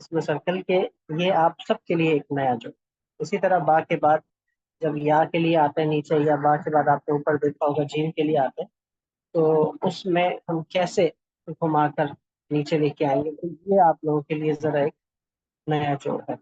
اس میں سرکل کے یہ آپ سب کے لیے ایک نیا جو. اسی طرح با کے بعد جب یا کے لیے آتے ہیں نیچے، یا با کے بعد آپ نے اوپر دیکھا ہوگا جیم کے لیے آتے ہیں، تو اس میں ہم کیسے گھما کر نیچے لے کے آئیں گے، تو یہ آپ لوگوں کے لیے ذرا ایک نیا جوڑ ہے.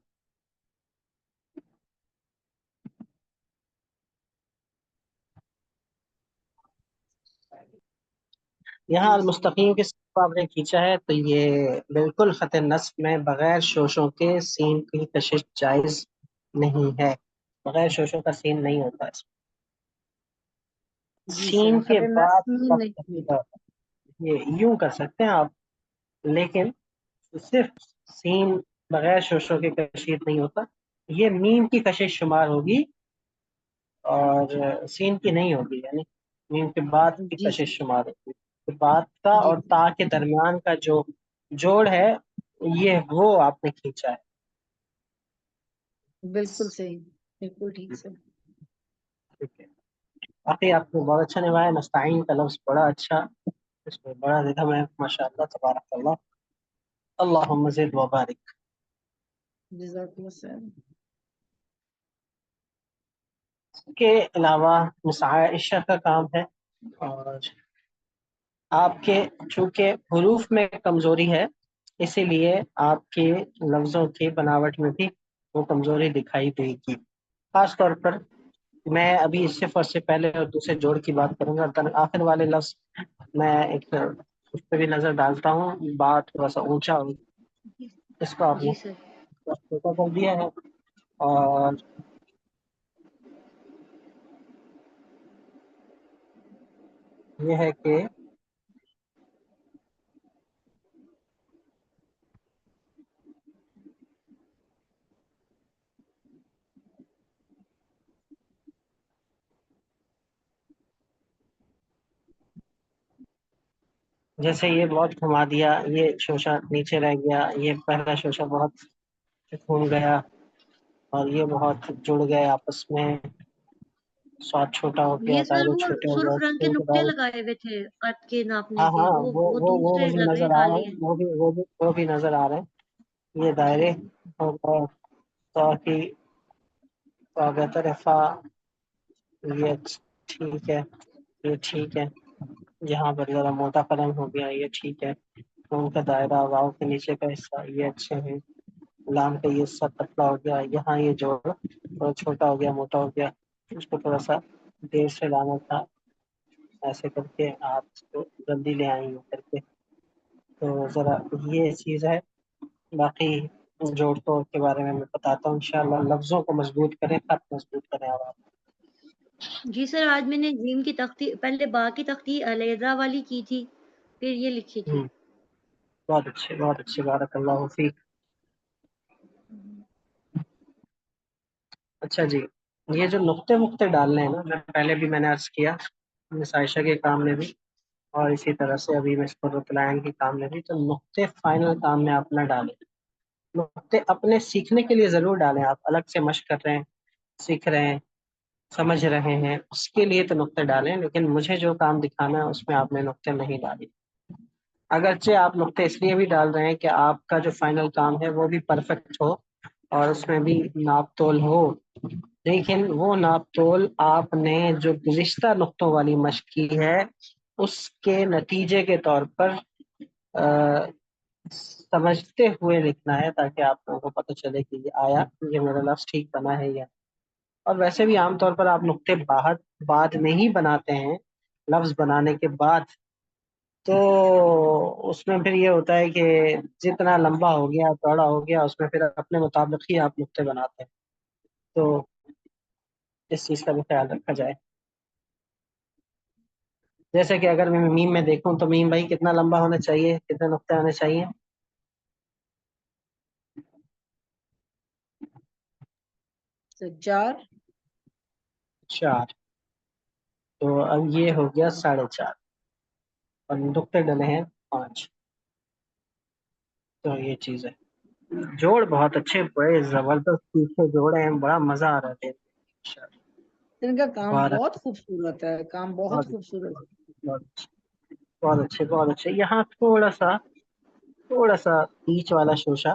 یہاں جی المستقیم کے ساتھ آپ نے کھینچا ہے تو یہ بالکل خط نصب میں بغیر شوشوں کے سین کی کشش جائز نہیں ہے. بغیر شوشوں کا سین نہیں ہوتا اس میں. جی سر، سین کے خط بعد نصب میں نہیں ہوتا۔ یہ یوں کر سکتے ہیں آپ، لیکن صرف سین بغیر شوشوں کے کشید نہیں ہوتا. یہ میم کی کشش شمار ہوگی اور سین کی نہیں ہوگی، یعنی میم کے بعد کی جی کشش سر، شمار ہوگی. تو بعد کا جی اور تا کے درمیان کا جو جوڑ ہے یہ وہ آپ نے کھینچا ہے. بالکل صحیح، بالکل ٹھیک سر۔ ٹھیک ہے. باقی آپ کو بہت اچھا نبھایا. نستعین کا لفظ بڑا اچھا، اس میں بڑا ردھم ہے، ماشاء اللہ تبارک اللہ. اللہم زد و بارک. جزاک اللہ سر۔ اس کے علاوہ مسائل عشاء کا کام ہے، اور آپ کے چونکہ حروف میں کمزوری ہے اسی لیے آپ کے لفظوں کی بناوٹ میں بھی وہ کمزوری دکھائی دے گی. خاص طور پر میں ابھی صفر سے پہلے اور دوسرے جوڑ کی بات کروں گا. آخر والے لفظ میں ایک اس پہ بھی نظر ڈالتا ہوں. بات تھوڑا سا اونچا ہو، اس کو آپ نے جی سر، چھوٹا کر دیا ہے. اور یہ ہے کہ جیسے یہ بہت گھما دیا، یہ شوشہ نیچے رہ گیا، یہ پہلا شوشہ بہت گھوم گیا، اور یہ بہت جڑ گئے آپس میں. سواد چھوٹا ہو گیا، یہ سر دائرے وہ چھوٹے ہو گئے، سرخ رنگ کے اسکرین کے نقطے دائرے. لگائے ہوئے تھے قد کے ناپنے ہاں کے، ہاں، وہ وہ دوسرے مجھے لگ رہے نظر ہیں، آ ڈالے رہے ہیں، ہیں۔ وہ بھی نظر آ رہے ہیں. یہ دائرے ہو گئے. تاکہ طرفہ یہ ٹھیک ہے، یہ ٹھیک ہے. یہاں پر ذرا موٹا قلم ہو گیا، یہ ٹھیک ہے. ان کا دائرہ، واؤ کے نیچے کا حصہ یہ اچھے ہیں. لام کا یہ حصہ پتلا ہو گیا. یہاں یہ جوڑ تھوڑا چھوٹا ہو گیا، موٹا ہو گیا. اس کو تھوڑا سا دیر سے لانا تھا. ایسے کر کے آپ اس کو جلدی لے آئیں گے کر کے. تو ذرا یہ چیز ہے. باقی جوڑ توڑ کے بارے میں بتاتا ہوں انشاءاللہ. لفظوں کو مضبوط کریں، خط مضبوط کریں. اور آپ جی سر، آج میں نے جیم کی تختی، پہلے با کی تختی علیحدہ والی کی تھی، پھر یہ لکھی تھی۔ بہت اچھے، بہت اچھے، بارک اللہ فیک. اچھا جی، یہ جو نقطے مقطے ڈالنے ہیں نا، پہلے بھی میں نے عرض کیا مس عائشہ کے کام میں بھی، اور اسی طرح سے ابھی میں العین کے کام میں بھی. تو نقطے فائنل کام میں آپ نہ ڈالیں. نقطے اپنے سیکھنے کے لیے ضرور ڈالیں. آپ الگ سے مشق کر رہے ہیں، سیکھ رہے ہیں، سمجھ رہے ہیں، اس کے لیے تو نقطے ڈالیں. لیکن مجھے جو کام دکھانا ہے اس میں آپ نے نقطے نہیں ڈالے. اگرچہ آپ نقطے اس لیے بھی ڈال رہے ہیں کہ آپ کا جو فائنل کام ہے وہ بھی پرفیکٹ ہو اور اس میں بھی ناپ تول ہو، لیکن وہ ناپ تول آپ نے جو گزشتہ نقطوں والی مشق کی ہے اس کے نتیجے کے طور پر سمجھتے ہوئے لکھنا ہے، تاکہ آپ لوگوں کو پتہ چلے کہ یہ آیا، یہ میرا لفظ ٹھیک بنا ہے یا. اور ویسے بھی عام طور پر آپ نقطے بعد میں ہی بناتے ہیں، لفظ بنانے کے بعد. تو اس میں پھر یہ ہوتا ہے کہ جتنا لمبا ہو گیا، چوڑا ہو گیا، اس میں پھر اپنے مطابق ہی آپ نقطے بناتے ہیں. تو اس چیز کا بھی خیال رکھا جائے. جیسے کہ اگر میں میم میں دیکھوں تو میم بھائی کتنا لمبا ہونا چاہیے، کتنے نقطے ہونے چاہیے؟ 4۔ 4. تو اب یہ ہو گیا 4.5، اور نقطے ڈلے ہیں 5. تو یہ چیز ہے. جوڑ بہت اچھے، بڑے زبردست پیچھے جوڑے ہیں، بڑا مزہ آ رہا ہے. ان کا کام بہت بہت خوبصورت ہے، کام بہت خوبصورت ہے۔ بہت اچھے، بہت اچھے. یہاں تھوڑا سا بیچ والا شوشہ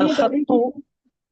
الخط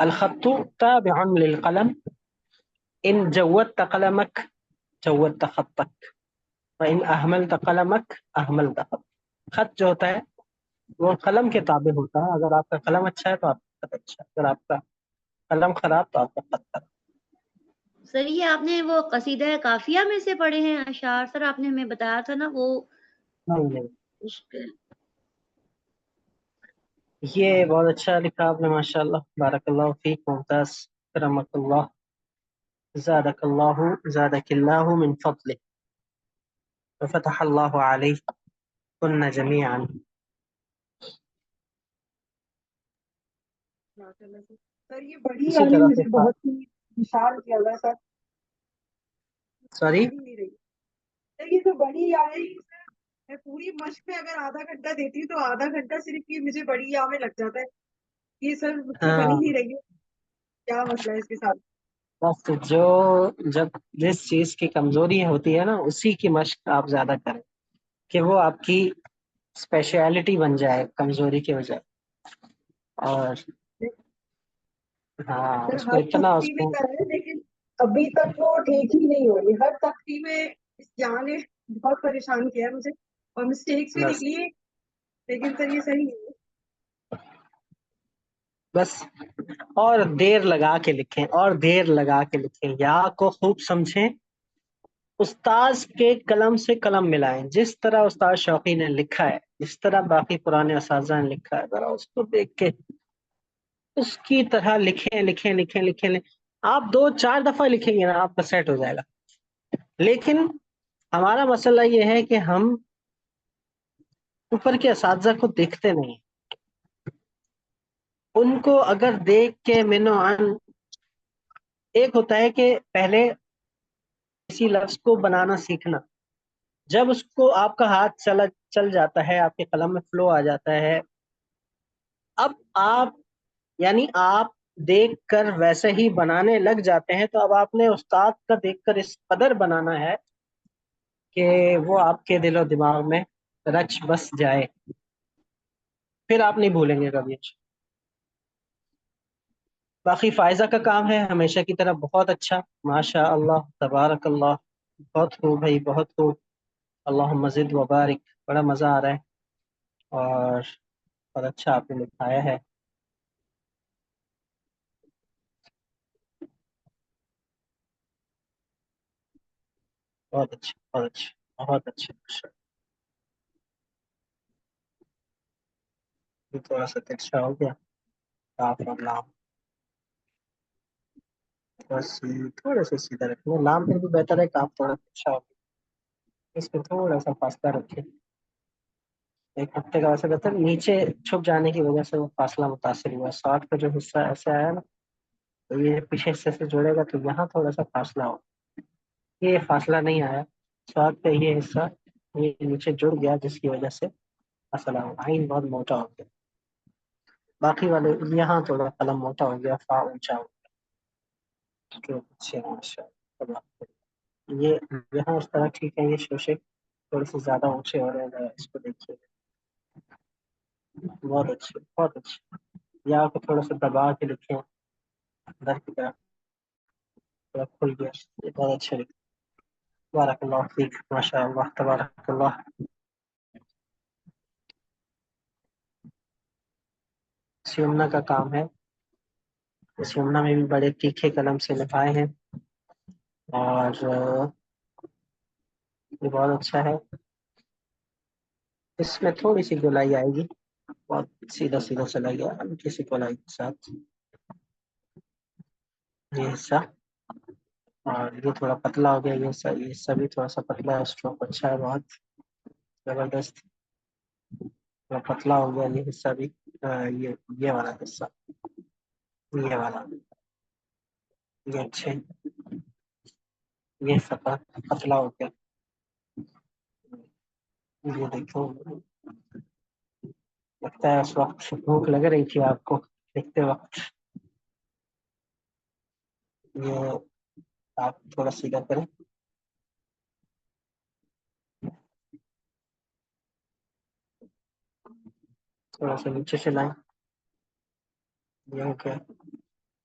الخط تابع للقلم إن جودت قلمك جودت خطك وإن أهملت قلمك أهملت خط. خط جو ہوتا ہے وہ قلم کے تابع ہوتا ہے، اگر آپ کا قلم اچھا ہے تو آپ کا خط اچھا ہے، اگر آپ کا قلم خراب تو آپ کا خط خراب. سر یہ آپ نے وہ قصیدہ قافیہ میں سے پڑھے ہیں اشعار؟ سر آپ نے ہمیں بتایا تھا نا وہ نہیں نہیں، عشق یہ بہت اچھا لکھا آپ نے ماشاءاللہ، بارک اللہ فیک، ممتاز، کرمک اللہ، زادک اللہ، زادک اللہ من فضلہ وفتح اللہ علیہ کن جمیعا. سر یہ بڑی اسی والی طرح سے مجھے بہت ہی وشال کیا ہوا ہے سر، سوری آ ہی نہیں رہی سر، یہ تو بڑی آ رہی ہے سر، میں پوری مشق میں اگر آدھا گھنٹہ دیتی ہوں تو آدھا گھنٹہ صرف یہ مجھے بڑی یا میں لگ جاتا ہے، یہ سر مجھ سے بنی ہاں، نہیں رہی ہے، کیا مسئلہ ہے اس کے ساتھ؟ بس جب جس چیز کی کمزوری ہوتی ہے نا اسی کی مشق آپ زیادہ کریں کہ وہ آپ کی اسپیشلٹی بن جائے کمزوری کے بجائے. اور ہاں سر اس کو ہر اتنا اس تختی میں کو کر رہے ہیں لیکن ابھی تک وہ ٹھیک ہی نہیں ہو رہی، ہر تختی میں اس جان نے بہت پریشان کیا ہے مجھے، اور مسٹیکس بھی بس نکلی ہے، لیکن سر یہ صحیح نہیں ہے۔ بس اور دیر لگا کے لکھیں، اور دیر لگا کے لکھیں، یا کو خوب سمجھیں، استاذ کے قلم سے قلم ملائیں، جس طرح استاد شوقی نے لکھا ہے، جس طرح باقی پرانے اساتذہ نے لکھا ہے، ذرا اس کو دیکھ کے اس کی طرح لکھیں لکھیں لکھیں لکھیں لکھیں. آپ 2-4 دفعہ لکھیں گے نا آپ کا سیٹ ہو جائے گا. لیکن ہمارا مسئلہ یہ ہے کہ ہم اوپر کے اساتذہ کو دیکھتے نہیں، ان کو اگر دیکھ کے منو ان، ایک ہوتا ہے کہ پہلے کسی لفظ کو بنانا سیکھنا، جب اس کو آپ کا ہاتھ چل جاتا ہے، آپ کے قلم میں فلو آ جاتا ہے، اب آپ یعنی آپ دیکھ کر ویسے ہی بنانے لگ جاتے ہیں، تو اب آپ نے استاد کا دیکھ کر اس قدر بنانا ہے کہ وہ آپ کے دل و دماغ میں رچ بس جائے، پھر آپ نہیں بھولیں گے کبھی. باقی فائزہ کا کام ہے ہمیشہ کی طرح بہت اچھا، ماشاء اللہ تبارک اللہ، بہت خوب بھائی، بہت خوب، اللہ مزید وبارک، بڑا مزہ آ رہا ہے اور بہت اچھا آپ نے لکھایا ہے. بہت اچھا بہت اچھا بہت اچھا ماشاء اللہ. یہ تھوڑا سا اچھا ہو گیا آپ اور نام، بس تھوڑا سا سیدھا رکھنا، نام پھر بھی بہتر ہے کہ آپ تھوڑا اچھا ہو، اس پہ تھوڑا سا فاصلہ رکھیں. ایک ہفتے کا ویسے بہتر، نیچے چھپ جانے کی وجہ سے وہ فاصلہ متاثر ہوا، 60 کا جو حصہ ایسے آیا نا، تو یہ پیچھے حصے سے جوڑے گا تو یہاں تھوڑا سا فاصلہ ہو، یہ فاصلہ نہیں آیا، 60 کا یہ حصہ یہ نیچے جڑ گیا جس کی وجہ سے فاصلہ ہو، آئین بہت موٹا ہو گیا، باقی والے یہاں تھوڑا قلم موٹا ہو گیا، فا اونچا ہو گیا. اچھا ماشاء اللہ. یہ یہاں اس طرح ٹھیک ہے، یہ شوشے تھوڑے سے زیادہ اونچے ہو رہے ہیں، اس کو دیکھیے، بہت اچھے بہت اچھے. یا کو تھوڑا سا دبا کے لکھیں اندر کی طرف، تھوڑا کھل گیا، یہ بہت اچھا لکھا، بارک اللہ فیک، ماشاء اللہ تبارک اللہ. سیمنا کا کام ہے، سیمنا میں بھی بڑے تیکھے قلم سے لکھائے ہیں اور یہ بہت اچھا ہے. اس میں تھوڑی سی گولائی آئے گی، بہت سیدھا سیدھا چلا گیا ہلکی سی گولائی کے ساتھ یہ حصہ، اور یہ تھوڑا پتلا ہو گیا، یہ حصہ بھی تھوڑا سا پتلا ہے، اسٹروک اچھا ہے، بہت زبردست. تھوڑا پتلا ہو گیا یہ حصہ بھی، یہ والا حصہ، یہ والا، یہ اچھے، یہ سطح پتلا ہو گیا. یہ دیکھو، لگتا ہے اس وقت بھوک لگ رہی تھی آپ کو دیکھتے وقت. یہ آپ تھوڑا سیدھا کریں، تھوڑا سا نیچے سے لائیں. یہ ہو گیا،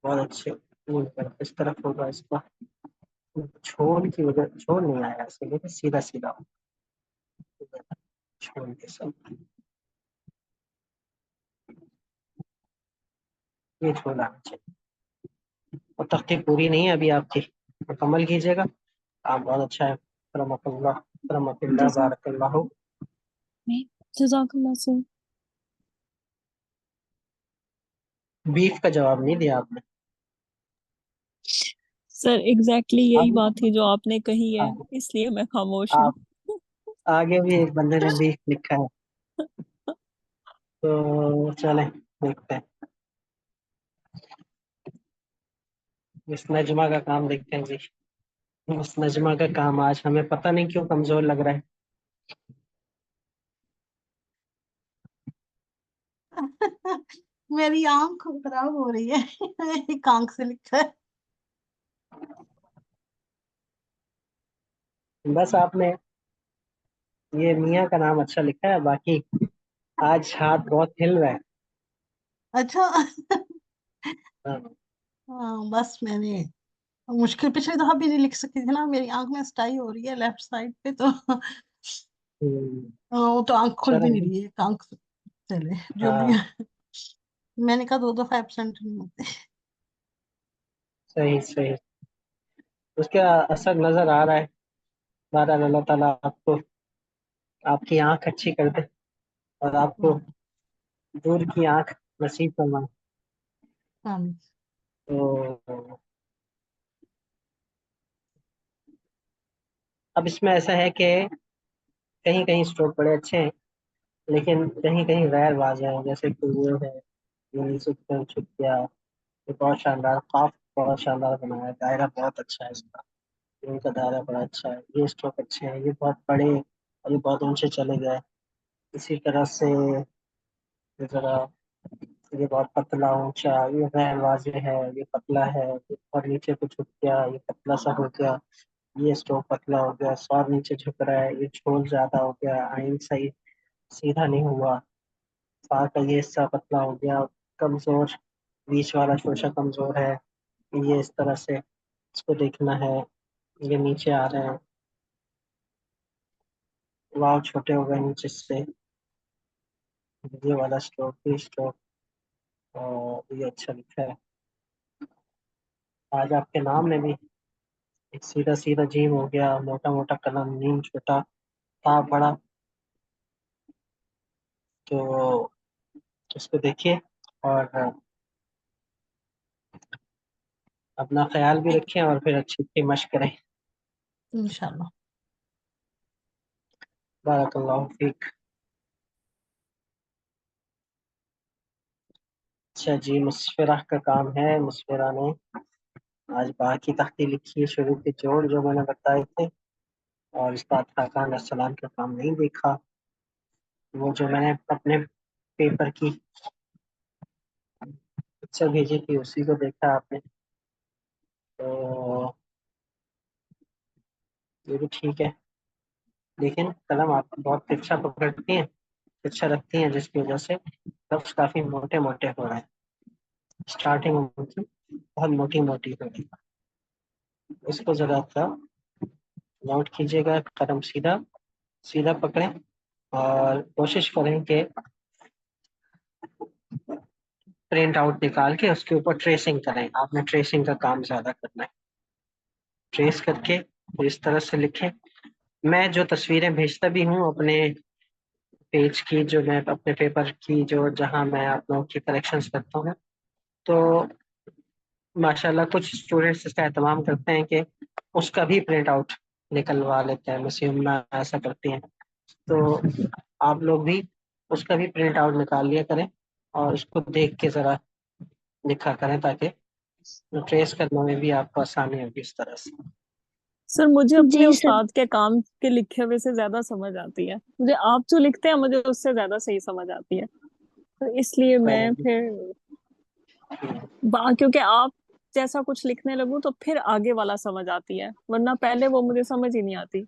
بہت اچھے. اس طرف ہوگا اس کا چھوڑ کی وجہ، چھوڑ نہیں آیا اس لیے سیدھا سیدھا چھوڑ کے سب یہ چھوڑنا چاہیے. اور تختی پوری نہیں ہے ابھی آپ کی، مکمل کیجیے گا. آپ بہت اچھا ہے. رحمۃ اللہ، رحمۃ اللہ، بارک اللہ. جزاک اللہ سر. بیف کا جواب نہیں دیا آپ نے. سر ایگزیکٹلی یہی آپ بات تھی جو آپ نے کہی ہے، اس لیے میں خاموش ہوں. آگے بھی ایک بندے نے بیف لکھا ہے، تو چلیں دیکھتے ہیں. اس نجمہ کا کام دیکھتے ہیں جی. اس نجمہ کا کام آج ہمیں پتہ نہیں کیوں کمزور لگ رہا ہے. میری آنکھ خراب ہو رہی ہے. ایک آنکھ سے لکھا ہے. بس آپ نے یہ میاں کا نام اچھا لکھا ہے، باقی آج ہاتھ بہت ہل رہا ہے. اچھا. ہاں. ہاں بس میں نے مشکل پچھلے دفعہ بھی نہیں لکھ سکی تھی نا، میری آنکھ میں اسٹائی ہو رہی ہے لیفٹ سائڈ پہ، تو وہ تو آنکھ کھل بھی نہیں چلیں. رہی ہے ایک آنکھ سے. چلے جو بھی ہاں ہے. میں نے کہا 2 دفعہ ایبسینٹ نہیں ہوتے. صحیح صحیح. اس کا اثر نظر آ رہا ہے. بہرحال اللہ تعالیٰ آپ کو، آپ کی آنکھ اچھی کر دے اور آپ کو دور کی آنکھ نصیب فرمائے. آمین. تو اب اس میں ایسا ہے کہ کہیں کہیں اسٹروک بڑے اچھے ہیں، لیکن کہیں کہیں غیر واضح ہیں. جیسے کہ یہ ہے، یہ چھپ گیا. یہ بہت شاندار، قاف بہت شاندار بنایا ہے. دائرہ بہت اچھا ہے اس کا، ان کا دائرہ بڑا اچھا ہے. یہ اسٹروک اچھے ہیں، یہ بہت بڑے اور یہ بہت اونچے چلے گئے. اسی طرح سے ذرا یہ بہت پتلا اونچا، یہ غیر واضح ہے، یہ پتلا ہے. اور نیچے کو جھک گیا، یہ پتلا سا ہو گیا. یہ اسٹروک پتلا ہو گیا، سور نیچے جھک رہا ہے. یہ چھول زیادہ ہو گیا، آئین صحیح سیدھا نہیں ہوا. فا کا یہ حصہ پتلا ہو گیا، کمزور. بیچ والا شوشہ کمزور ہے. یہ اس طرح سے اس کو دیکھنا ہے. یہ نیچے آ رہے ہیں، واؤ چھوٹے ہو گئے نیچے سے. یہ والا اسٹروک، یہ اسٹروک، اور یہ اچھا لکھا ہے. آج آپ کے نام میں بھی ایک سیدھا سیدھا جیم ہو گیا، موٹا موٹا قلم، نیم چھوٹا، تا بڑا. تو اس کو دیکھیے اور اپنا خیال بھی رکھیں اور پھر اچھی اچھی مشق کریں. انشاءاللہ. بارک اللہ فیک. اچھا جی، مسفرہ کا کام ہے. مسفرہ نے آج باقی تختی لکھی ہے، شروع کے جوڑ جو میں نے بتائے تھے، اور استاد خاقان علیہ السلام کا کام نہیں دیکھا. وہ جو میں نے اپنے پیپر کی پکچر بھیجی تھی اسی کو دیکھا آپ نے. تو یہ بھی ٹھیک ہے، لیکن قلم آپ بہت ترچھا پکڑتی ہیں، ترچھا رکھتی ہیں، جس کی وجہ سے لفظ کافی موٹے موٹے ہو رہے ہیں. اسٹارٹنگ بہت موٹی موٹی ہو رہی. اس کو ذرا سا نوٹ کیجیے گا. قلم سیدھا سیدھا پکڑیں اور کوشش کریں کہ پرنٹ آؤٹ نکال کے اس کے اوپر ٹریسنگ کریں. آپ نے ٹریسنگ کا کام زیادہ کرنا ہے. ٹریس کر کے اس طرح سے لکھیں. میں جو تصویریں بھیجتا بھی ہوں اپنے پیج کی، جو میں اپنے پیپر کی، جو جہاں میں آپ لوگوں کی کریکشنز کرتا ہوں، تو ماشاءاللہ کچھ اسٹوڈینٹس اس کا اہتمام کرتے ہیں کہ اس کا بھی پرنٹ آؤٹ نکلوا لیتے ہیں. مسیمنا ایسا کرتی ہیں. تو آپ لوگ بھی اس کا بھی پرنٹ آؤٹ نکال لیا کریں اور اس کو دیکھ کے ذرا لکھا کریں تاکہ ٹریس کرنے میں بھی آپ کو آسانی ہوگی اس طرح سے. سر مجھے اپنے جی سر. استاد کے کام کے لکھے ہوئے سے زیادہ سمجھ آتی ہے. مجھے آپ جو لکھتے ہیں مجھے اس سے زیادہ صحیح سمجھ آتی ہے. تو اس لیے میں پھر کیونکہ آپ جیسا کچھ لکھنے لگوں تو پھر آگے والا سمجھ آتی ہے, ورنہ پہلے وہ مجھے سمجھ ہی نہیں آتی.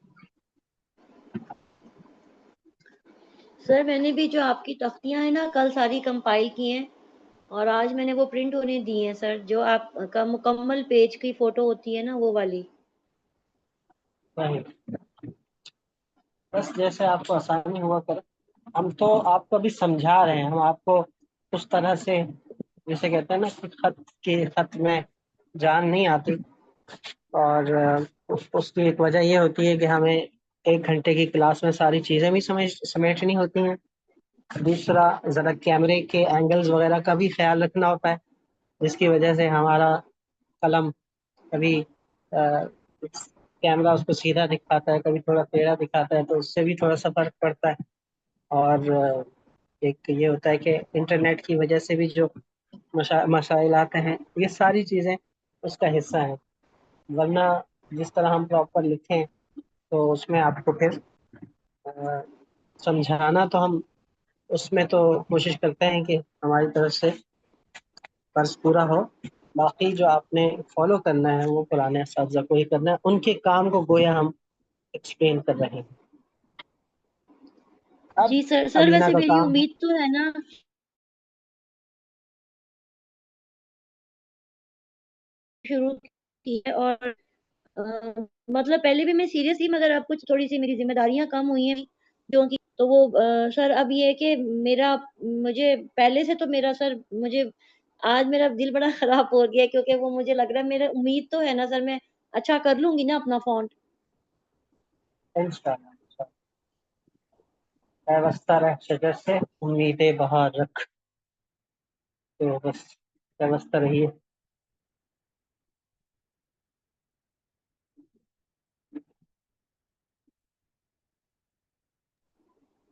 سر میں نے بھی جو آپ کی تختیاں ہیں نا کل ساری کمپائل کی ہیں اور آج میں نے وہ پرنٹ ہونے دی ہیں سر, جو آپ کا مکمل پیج کی فوٹو ہوتی ہے نا وہ والی. بس جیسے آپ کو آسانی ہوا کرے. ہم تو آپ کو بھی سمجھا رہے ہیں, ہم آپ کو اس طرح سے جیسے کہتے ہیں نا کہ خط میں جان نہیں آتی, اور اس کی ایک وجہ یہ ہوتی ہے کہ ہمیں 1 گھنٹے کی کلاس میں ساری چیزیں بھی سمیٹنی ہوتی ہیں. دوسرا ذرا کیمرے کے اینگلز وغیرہ کا بھی خیال رکھنا ہوتا ہے, جس کی وجہ سے ہمارا قلم کبھی کیمرہ اس کو سیدھا دکھاتا ہے, کبھی تھوڑا ٹیڑھا دکھاتا ہے, تو اس سے بھی تھوڑا سا فرق پڑتا ہے. اور ایک یہ ہوتا ہے کہ انٹرنیٹ کی وجہ سے بھی جو مسائل آتے ہیں, یہ ساری چیزیں اس کا حصہ ہیں. ورنہ جس طرح ہم پراپر لکھیں تو اس میں آپ کو پھر سمجھانا تو ہم اس میں تو کوشش کرتے ہیں کہ ہماری طرف سے فرض پورا ہو. باقی جو آپ نے فالو کرنا ہے وہ پرانے اساتذہ کو ہی کرنا ہے, ان کے کام کو گویا ہم ایکسپلین کر رہے ہیں. اب جی سر. سر علینا ویسے کا میری کام ہے. امید تو ہے نا شروع کی ہے, اور مطلب پہلے بھی میں سیریس تھی, مگر اب کچھ تھوڑی سی میری ذمہ داریاں کم ہوئی ہیں جو کہ تو وہ سر اب یہ ہے کہ مجھے پہلے سے تو میرا سر مجھے آج میرا دل بڑا خراب ہو گیا, کیونکہ وہ مجھے لگ رہا ہے میرا امید تو ہے نا سر میں اچھا کر لوں گی نا اپنا فونٹ. انشاءاللہ وابستہ رہ شجر سے امیدیں بہار رکھ, تو بس وابستہ رہیے.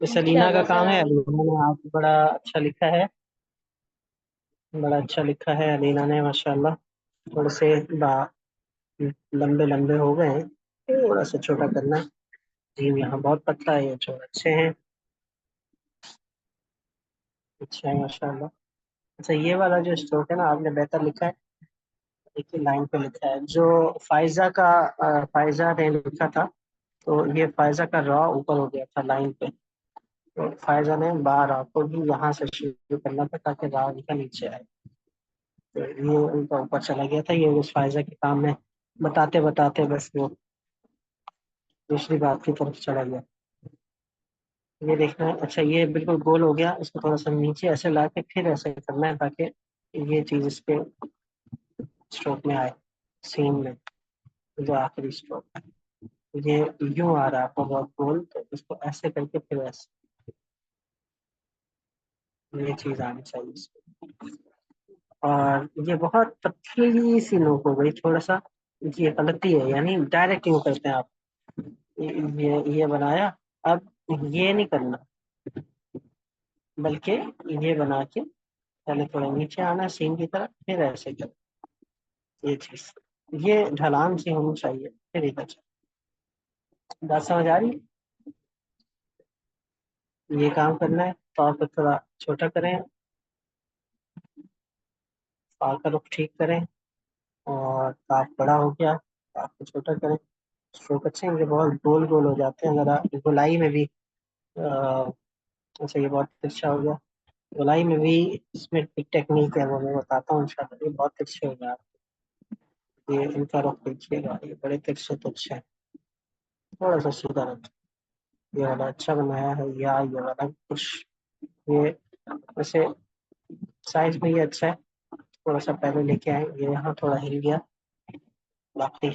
اس علینا کا انشاءاللہ سر کام ہے. آمین. علینا نے آپ بڑا اچھا لکھا ہے, بڑا اچھا لکھا ہے علینا نے ماشاءاللہ. تھوڑے سے لمبے لمبے ہو گئے ہیں, تھوڑا سا چھوٹا کرنا ہے. جی یہاں بہت پتلا ہے, یہ جو اچھے ہیں, اچھا ہے ماشاءاللہ. اچھا یہ والا جو اسٹروک ہے نا آپ نے بہتر لکھا ہے. دیکھیے لائن پہ لکھا ہے جو فائزہ نے لکھا تھا, تو یہ فائزہ کا را اوپر ہو گیا تھا لائن پہ, تو فائزہ نے را کو بھی یہاں سے شروع کرنا تھا تاکہ را کا نیچے آئے. تو یہ ان کا اوپر چلا گیا تھا. یہ اس فائزہ کے کام میں بتاتے بتاتے بس وہ دوسری بات کی طرف چلا گیا. یہ دیکھنا ہے. اچھا یہ بالکل گول ہو گیا, اس کو تھوڑا سا نیچے ایسے لا کے پھر ایسے کرنا ہے تاکہ یہ چیز اس کے اسٹروک میں آئے, سین میں جو آخری اسٹروک ہے. یہ یوں آ رہا ہے آپ کو بہت گول, تو اس کو ایسے کر کے پھر ایسے یہ چیز آنی چاہیے اس کو. اور یہ بہت پتلی سی نوک ہو گئی, تھوڑا سا یہ غلطی ہے, یعنی ڈائریکٹ یوں کرتے ہیں آپ. یہ بنایا, اب یہ نہیں کرنا بلکہ یہ بنا کے پہلے تھوڑا نیچے آنا سین کی طرف, پھر ایسے کرنا. یہ چیز یہ ڈھلان سے ہونی چاہیے, پھر ادھر بات سمجھ آ رہی ہے. یہ کام کرنا ہے تو آپ کو تھوڑا چھوٹا کریں, پا کا رخ ٹھیک کریں, اور کاف بڑا ہو گیا کاف کو چھوٹا کریں. اسٹروک اچھے ہیں, یہ بہت گول گول ہو جاتے ہیں ذرا گولائی میں بھی. اچھا یہ بہت اچھا ہو گیا. گولائی میں بھی اس میں ایک ٹیکنیک ہے, وہ میں بتاتا ہوں انشاءاللہ. یہ بہت اچھے ہو گیا. یہ ان کا رخ دیکھیے گا, یہ بڑے ترچھے تو اچھے ہیں. تھوڑا سا سیدھا رکھ, یہ والا اچھا بنایا ہے, یا یہ والا کچھ یہ ویسے سائز میں یہ اچھا ہے. تھوڑا سا پہلے لے کے آئے, یہ یہاں تھوڑا ہل گیا. باقی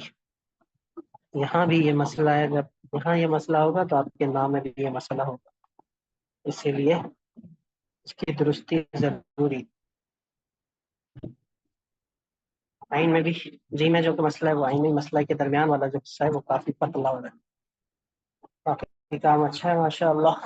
یہاں بھی یہ مسئلہ ہے, جب یہاں یہ مسئلہ ہوگا تو آپ کے نام میں بھی یہ مسئلہ ہوگا, اسی لیے اس کی درستی ضروری. آئین میں بھی جی میں جو مسئلہ ہے وہ آئین میں مسئلہ کے درمیان والا جو حصہ ہے وہ کافی پتلا ہو رہا ہے. کافی کام اچھا ہے ماشاء اللہ.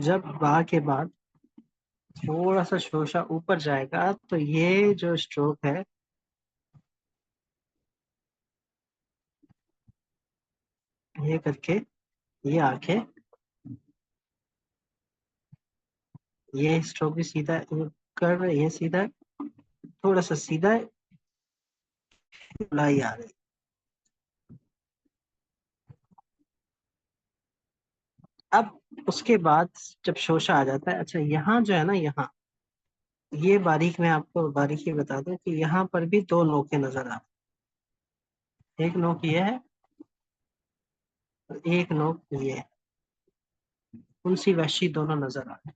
جب با کے بعد تھوڑا سا شوشا اوپر جائے گا تو یہ جو اسٹروک ہے یہ کر کے یہ آنکھیں یہ اسٹروک بھی سیدھا کر رہے یہ سیدھا تھوڑا سا سیدھا لائی آ رہی. اب اس کے بعد جب شوشا آ جاتا ہے اچھا یہاں جو ہے نا یہاں یہ باریک میں آپ کو باریکی بتا دوں کہ یہاں پر بھی دو نوکیں نظر آ ایک نوک یہ ہے اور ایک نوک یہ ہے ان سی وحشی دونوں نظر آ رہے ہیں.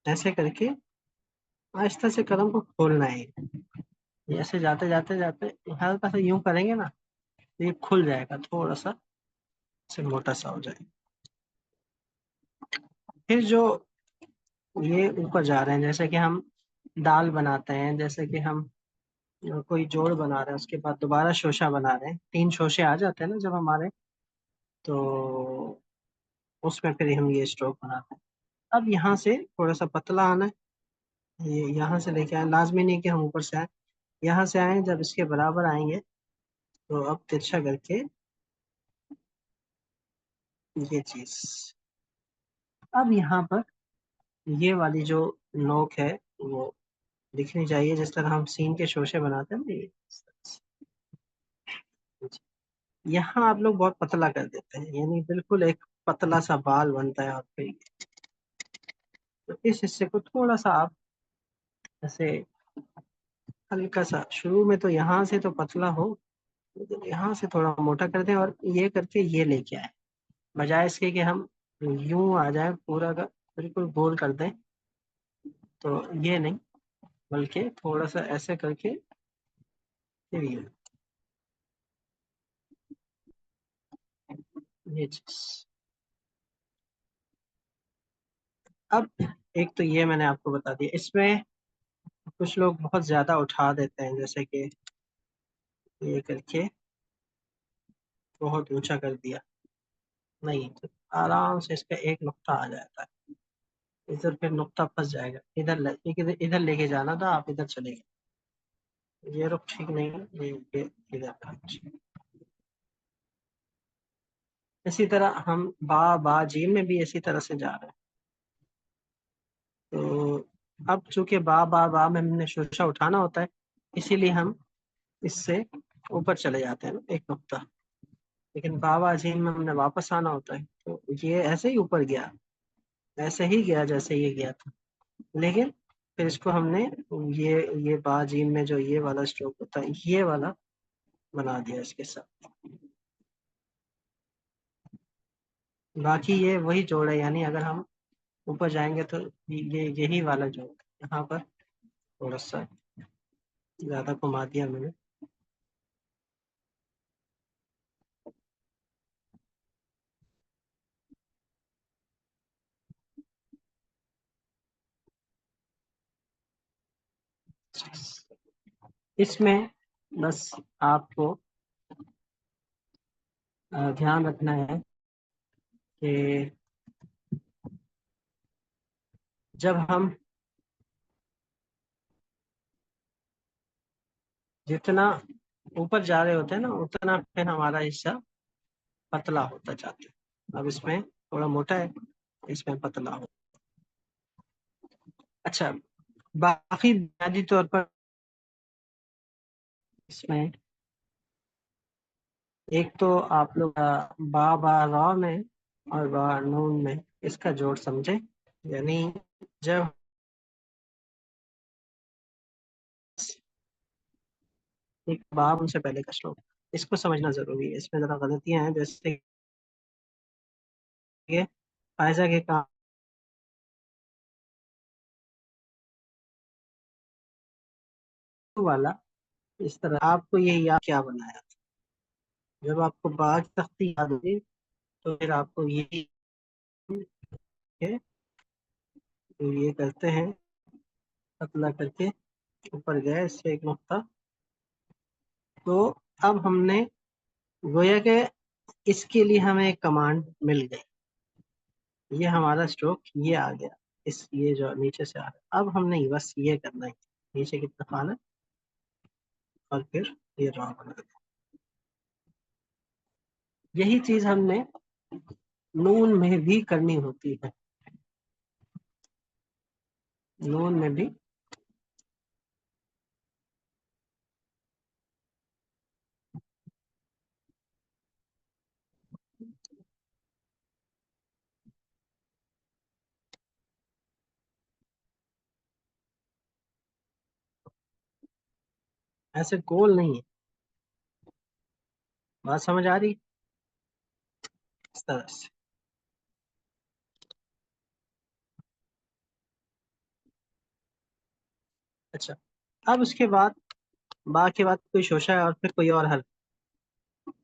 ایسے کر کے آہستہ سے قدم کو کھولنا ہے ایسے جاتے جاتے جاتے ہلکا سا یوں کریں گے نا تو یہ کھل جائے گا تھوڑا سا سے موٹا سا ہو جائے. پھر جو یہ اوپر جا رہے ہیں جیسے کہ ہم دال بناتے ہیں جیسے کہ ہم کوئی جوڑ بنا رہے ہیں اس کے بعد دوبارہ شوشا بنا رہے ہیں 3 شوشے آ جاتے ہیں نا جب ہمارے تو اس میں پھر ہم یہ اسٹروک بناتے ہیں. اب یہاں سے تھوڑا سا پتلا آنا ہے یہ یہاں سے لے کے آئیں لازمی نہیں کہ ہم اوپر سے آئیں یہاں سے آئیں جب اس کے برابر آئیں گے تو اب ترچھا کر کے یہ چیز اب یہاں پر یہ والی جو نوک ہے وہ دکھنی چاہیے جس طرح ہم سین کے شوشے بناتے ہیں نا یہ یہاں آپ لوگ بہت پتلا کر دیتے ہیں یعنی بالکل ایک پتلا سا بال بنتا ہے آپ پہ تو اس حصے کو تھوڑا سا آپ ایسے ہلکا سا شروع میں تو یہاں سے تو پتلا ہو لیکن یہاں سے تھوڑا موٹا کر دیں اور یہ کر کے یہ لے کے آئیں بجائے اس کے کہ ہم یوں آ جائیں پورا کا بالکل گول کر دیں تو یہ نہیں بلکہ تھوڑا سا ایسے کر کے پھر یہ چیز. اب ایک تو یہ میں نے آپ کو بتا دیا اس میں کچھ لوگ بہت زیادہ اٹھا دیتے ہیں جیسے کہ یہ کر کے بہت اونچا کر دیا نہیں تو آرام سے اس پہ ایک نقطہ آ جاتا ہے ادھر پھر نقطہ پھنس جائے گا ادھر لے کے جانا تھا آپ ادھر چلے گئے یہ رخ ٹھیک نہیں ہے یہ ادھر کا. اسی طرح ہم با جیم میں بھی اسی طرح سے جا رہے ہیں تو اب چونکہ با میں ہم نے شوشا اٹھانا ہوتا ہے اسی لیے ہم اس سے اوپر چلے جاتے ہیں ایک نقطہ لیکن با جیم میں ہم نے واپس آنا ہوتا ہے تو یہ ایسے ہی اوپر گیا ایسے ہی گیا جیسے یہ گیا تھا لیکن پھر اس کو ہم نے یہ با جیم میں جو یہ والا اسٹروک ہوتا ہے یہ والا بنا دیا اس کے ساتھ باقی یہ وہی جوڑ ہے یعنی اگر ہم اوپر جائیں گے تو یہی والا جو یہاں پر تھوڑا سا زیادہ گھما دیا میں نے اس میں بس آپ کو دھیان رکھنا ہے کہ جب ہم جتنا اوپر جا رہے ہوتے ہیں نا اتنا پھر ہمارا حصہ پتلا ہوتا جاتا ہے اب اس میں تھوڑا موٹا ہے اس میں پتلا ہو. اچھا باقی بنیادی طور پر اس میں ایک تو آپ لوگ با را میں اور با نون میں اس کا جوڑ سمجھے یعنی جب ایک باب ان سے پہلے کا شلوک اس کو سمجھنا ضروری ہے اس میں ذرا غلطیاں ہیں جیسے کہ فائزہ کے کام والا اس طرح آپ کو یہ یاد کیا بنایا جب آپ کو باغ تختی یاد ہوگی تو پھر آپ کو یہ کرتے ہیں پتلا کر کے اوپر گئے اس سے ایک نقطہ. تو اب ہم نے گویا کہ اس کے لیے ہمیں ایک کمانڈ مل گئی. یہ ہمارا اسٹروک یہ آ گیا، یہ جو نیچے سے آ رہا ہے. اب ہم نہیں، بس یہ کرنا ہے، نیچے کی طرف آنا اور پھر یہ ڈرا بنا دیں. یہی چیز ہم نے نون میں بھی کرنی ہوتی ہے. نون میں بھی ایسے گول نہیں ہے. بات سمجھ آ رہی؟ اس طرح سے. اچھا، اب اس کے بعد با کے بعد کوئی شوشہ ہے اور پھر کوئی اور حرف،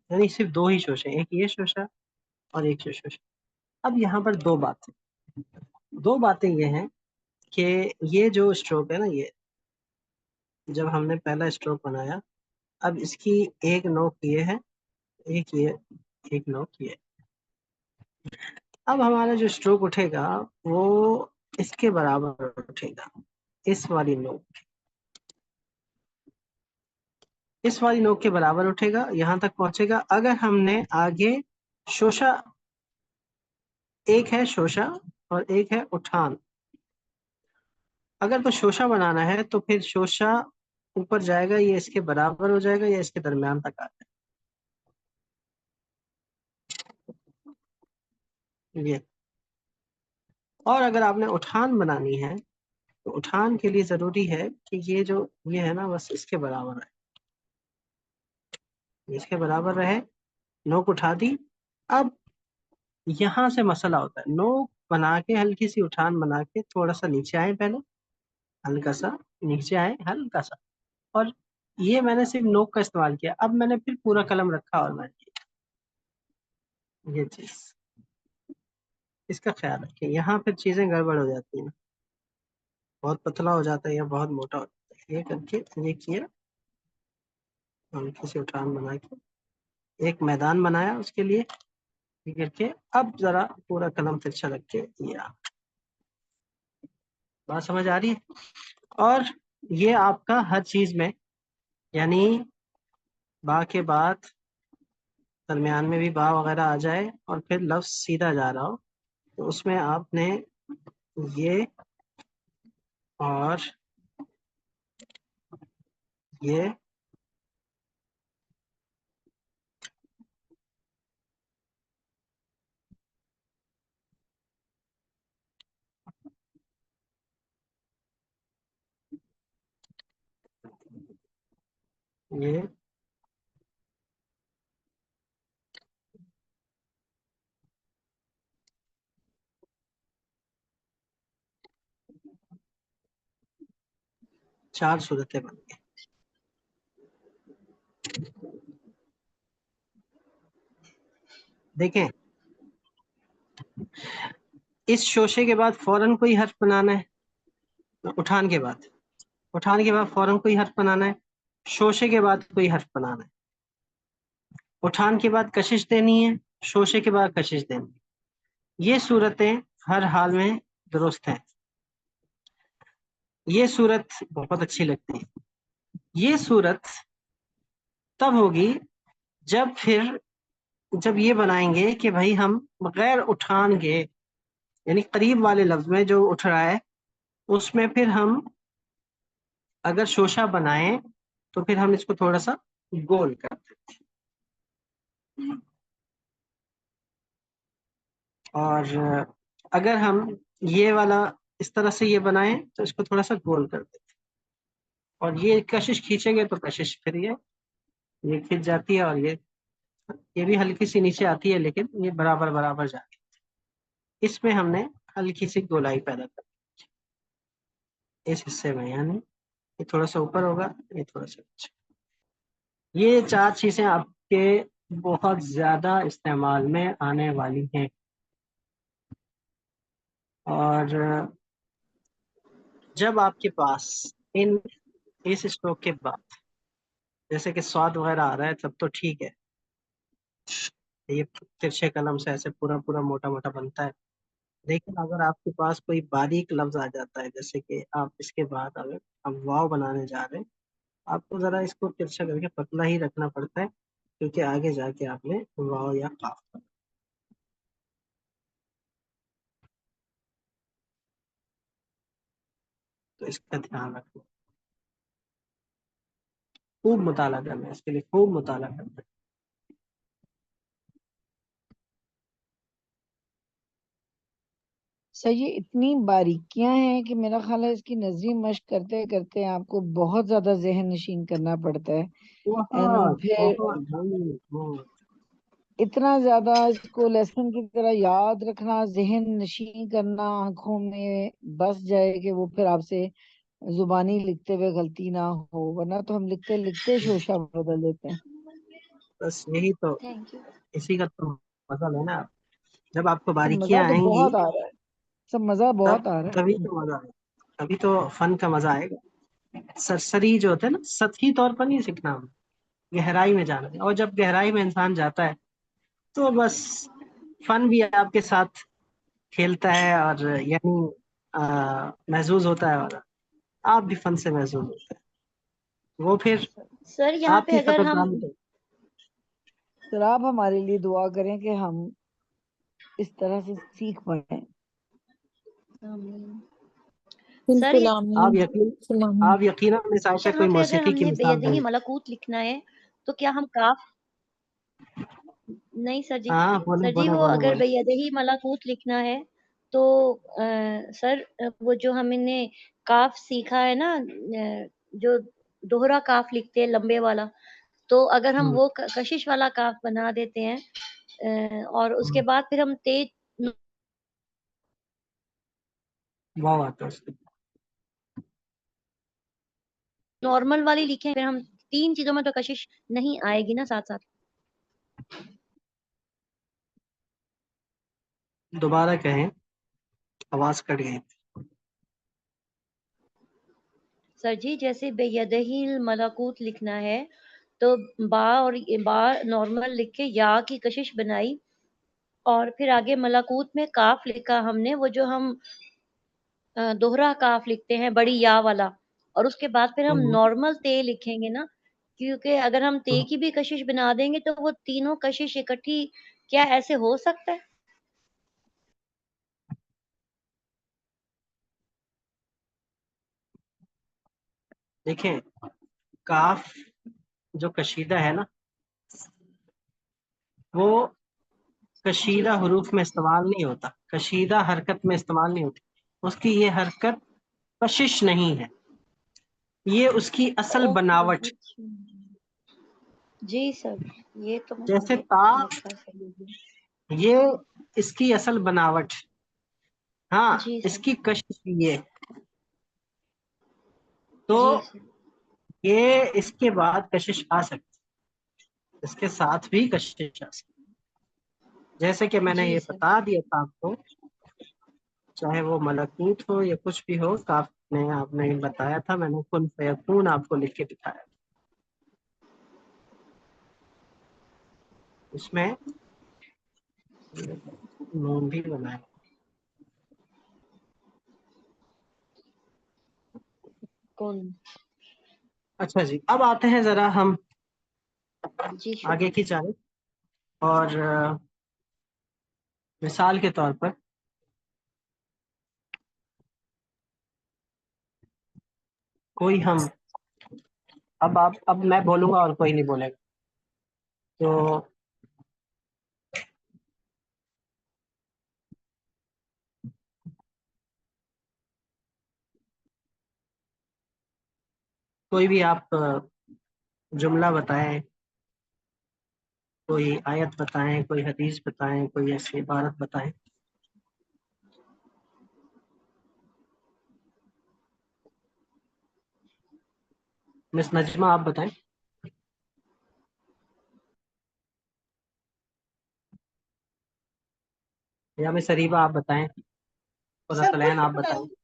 یعنی صرف دو ہی شوشے، ایک یہ شوشہ اور ایک یہ شوشہ. اب یہاں پر دو باتیں یہ ہیں کہ یہ جو اسٹروک ہے نا، یہ جب ہم نے پہلا اسٹروک بنایا، اب اس کی ایک نوک یہ ہے، ایک نوک یہ. اب ہمارا جو اسٹروک اٹھے گا وہ اس کے برابر اٹھے گا، اس والی نوک کے برابر اٹھے گا، یہاں تک پہنچے گا. اگر ہم نے آگے شوشہ، ایک ہے شوشہ اور ایک ہے اٹھان، اگر تو شوشہ بنانا ہے تو پھر شوشہ اوپر جائے گا، یہ اس کے برابر ہو جائے گا یا اس کے درمیان تک آ جائے گا یہ. اور اگر آپ نے اٹھان بنانی ہے تو اٹھان کے لیے ضروری ہے کہ یہ ہے نا، بس اس کے برابر ہے، اس کے برابر رہے. نوک اٹھا دی. اب یہاں سے مسئلہ ہوتا ہے، نوک بنا کے ہلکی سی اٹھان بنا کے تھوڑا سا نیچے آئے، پہلے ہلکا سا نیچے آئے، ہلکا سا. اور یہ میں نے صرف نوک کا استعمال کیا. اب میں نے پھر پورا قلم رکھا اور میں نے یہ چیز، اس کا خیال رکھیں. یہاں پھر چیزیں گڑبڑ ہو جاتی ہیں، بہت پتلا ہو جاتا ہے یا بہت موٹا ہو جاتا ہے. یہ کر کے یہ کیا، ہلکی سی اٹھان بنا کے ایک میدان بنایا اس کے لیے کر کے. اب ذرا پورا قلم ترچھا رکھ کے بات سمجھ آ رہی ہے؟ اور یہ آپ کا ہر چیز میں، یعنی با کے بعد درمیان میں بھی با وغیرہ آ جائے اور پھر لفظ سیدھا جا رہا ہو، تو اس میں آپ نے یہ اور یہ چار صورتیں بن گئی. دیکھیں، اس شوشے کے بعد فوراً کوئی حرف بنانا ہے، اٹھان کے بعد فوراً کوئی حرف بنانا ہے، شوشے کے بعد کوئی حرف بنانا ہے، اٹھان کے بعد کشش دینی ہے، شوشے کے بعد کشش دینی ہے. یہ صورتیں ہر حال میں درست ہیں. یہ صورت بہت اچھی لگتی ہے. یہ صورت تب ہوگی جب یہ بنائیں گے کہ بھائی ہم غیر اٹھان کے، یعنی قریب والے لفظ میں جو اٹھ رہا ہے اس میں پھر ہم اگر شوشہ بنائیں تو پھر ہم اس کو تھوڑا سا گول کر دیتے ہیں. اور اگر ہم یہ والا اس طرح سے یہ بنائیں تو اس کو تھوڑا سا گول کر دیتے ہیں. اور یہ کشش کھینچیں گے تو کشش پھر یہ کھینچ جاتی ہے، اور یہ بھی ہلکی سی نیچے آتی ہے، لیکن یہ برابر جاتی ہے. اس میں ہم نے ہلکی سی گولائی پیدا کر دی اس حصے میں، یعنی یہ تھوڑا سا اوپر ہوگا، یہ تھوڑا سا نیچے. یہ چار چیزیں آپ کے بہت زیادہ استعمال میں آنے والی ہیں. اور جب آپ کے پاس اس اسٹروک کے بعد جیسے کہ سواد وغیرہ آ رہا ہے تب تو ٹھیک ہے، یہ ترچھے قلم سے ایسے پورا پورا موٹا موٹا بنتا ہے. لیکن اگر آپ کے پاس کوئی باریک لفظ آ جاتا ہے، جیسے کہ آپ اس کے بعد اگر ہم واو بنانے جا رہے ہیں، آپ کو ذرا اس کو ترچھا کر کے پتلا ہی رکھنا پڑتا ہے، کیونکہ آگے جا کے آپ نے واو یا قاف کرنا. تو اس کا دھیان رکھنا، خوب مطالعہ کرنا ہے، اس کے لیے خوب مطالعہ کرنا ہے. سر یہ اتنی باریکیاں ہیں کہ میرا خیال ہے اس کی نظری مشق کرتے کرتے آپ کو بہت زیادہ ذہن نشین کرنا پڑتا ہے. بہت پھر بہت بہت. اتنا زیادہ اس کو لیسن کی طرح یاد رکھنا، ذہن نشین کرنا، آنکھوں میں بس جائے کہ وہ پھر آپ سے زبانی لکھتے ہوئے غلطی نہ ہو، ورنہ تو ہم لکھتے لکھتے شوشہ بدل دیتے ہیں. بس یہی تو، تھینک یو. اسی کا تو مزہ لینا. جب آپ کو سب مزہ باریکیاں تو آئیں گی بہت آ رہا ہے، سب مزہ تب بہت آ رہا تبھی ہے. تو مزہ آئے گا، تبھی تو فن کا مزہ آئے گا. سرسری جو ہوتا ہے نا، سطحی طور پر نہیں سیکھنا، ہم گہرائی میں جانا ہے. اور جب گہرائی میں انسان جاتا ہے تو بس فن بھی آپ کے ساتھ کھیلتا ہے، اور یعنی محظوظ ہوتا ہے، اور آپ بھی فن سے محظوظ ہوتے ہیں. وہ پھر سر یہاں آپ پہ کی اگر ہم قدردانی. سر آپ ہمارے لیے دعا کریں کہ ہم اس طرح سے سیکھ پائیں. سر بالکل آمین. آپ یقینا مس عائشہ یہاں کوئی پہ اگر موسیقی ہم کی نے مثال بیدہی دیں. ملکوت لکھنا ہے تو کیا ہم کاف نہیں سر جی، ہاں بولے سر جی بولے وہ بولے اگر بولے. بیدہی ملکوت لکھنا ہے تو سر وہ جو ہم نے کاف سیکھا ہے نا، جو دوہرا کاف لکھتے ہیں لمبے والا، تو اگر ہم وہ کشش والا کاف بنا دیتے ہیں اور اس کے بعد پھر ہم تیز واہ آتا ہے اس کے. نارمل والی لکھیں، پھر ہم تین چیزوں میں تو کشش نہیں آئے گی نا ساتھ ساتھ. دوبارہ کہیں، آواز کٹ گئی. سر جی جیسے بیدہی ملکوت لکھنا ہے تو با اور با نارمل لکھ کے یا کی کشش بنائی، اور پھر آگے ملکوت میں کاف لکھا ہم نے، وہ جو ہم دوہرا کاف لکھتے ہیں بڑی یا والا، اور اس کے بعد پھر ہم نارمل تے لکھیں گے نا، کیونکہ اگر ہم تے کی بھی کشش بنا دیں گے تو وہ تینوں کشش اکٹھی کیا ایسے ہو سکتا ہے؟ دیکھیں، کاف جو کشیدہ ہے نا، وہ جی کشیدہ سر. حروف میں استعمال نہیں ہوتا، کشیدہ حرکت میں استعمال نہیں ہوتی. اس کی یہ حرکت کشش نہیں ہے، یہ اس کی اصل اوکے بناوٹ. جی سر، یہ تو جیسے مجھے تا، لگتا ہے. یہ اس کی اصل بناوٹ. ہاں، جی اس سر. کی کشش یہ تو جی سر. یہ اس کے بعد کشش آ سکتی، اس کے ساتھ بھی کشش آ سکتی. جیسے کہ میں نے جی یہ سر. بتا دیا تھا آپ کو، چاہے وہ ملکوت ہو یا کچھ بھی ہو، کاف نے آپ نے بتایا تھا، میں نے کن فیکون آپ کو لکھ کے دکھایا. اس میں نون بھی بنایا. کون؟ اچھا جی، اب آتے ہیں ذرا ہم جی آگے کی شکریہ. جانب. اور مثال کے طور پر کوئی ہم اب میں بولوں گا اور کوئی نہیں بولے گا. تو کوئی بھی آپ جملہ بتائیں، کوئی آیت بتائیں، کوئی حدیث بتائیں، کوئی ایسی عبارت بتائیں. مس نجمہ آپ بتائیں، یا مس اریبہ آپ بتائیں، اور سر رسلین کچھ آپ بھی بتائیں. نہیں.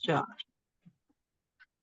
4,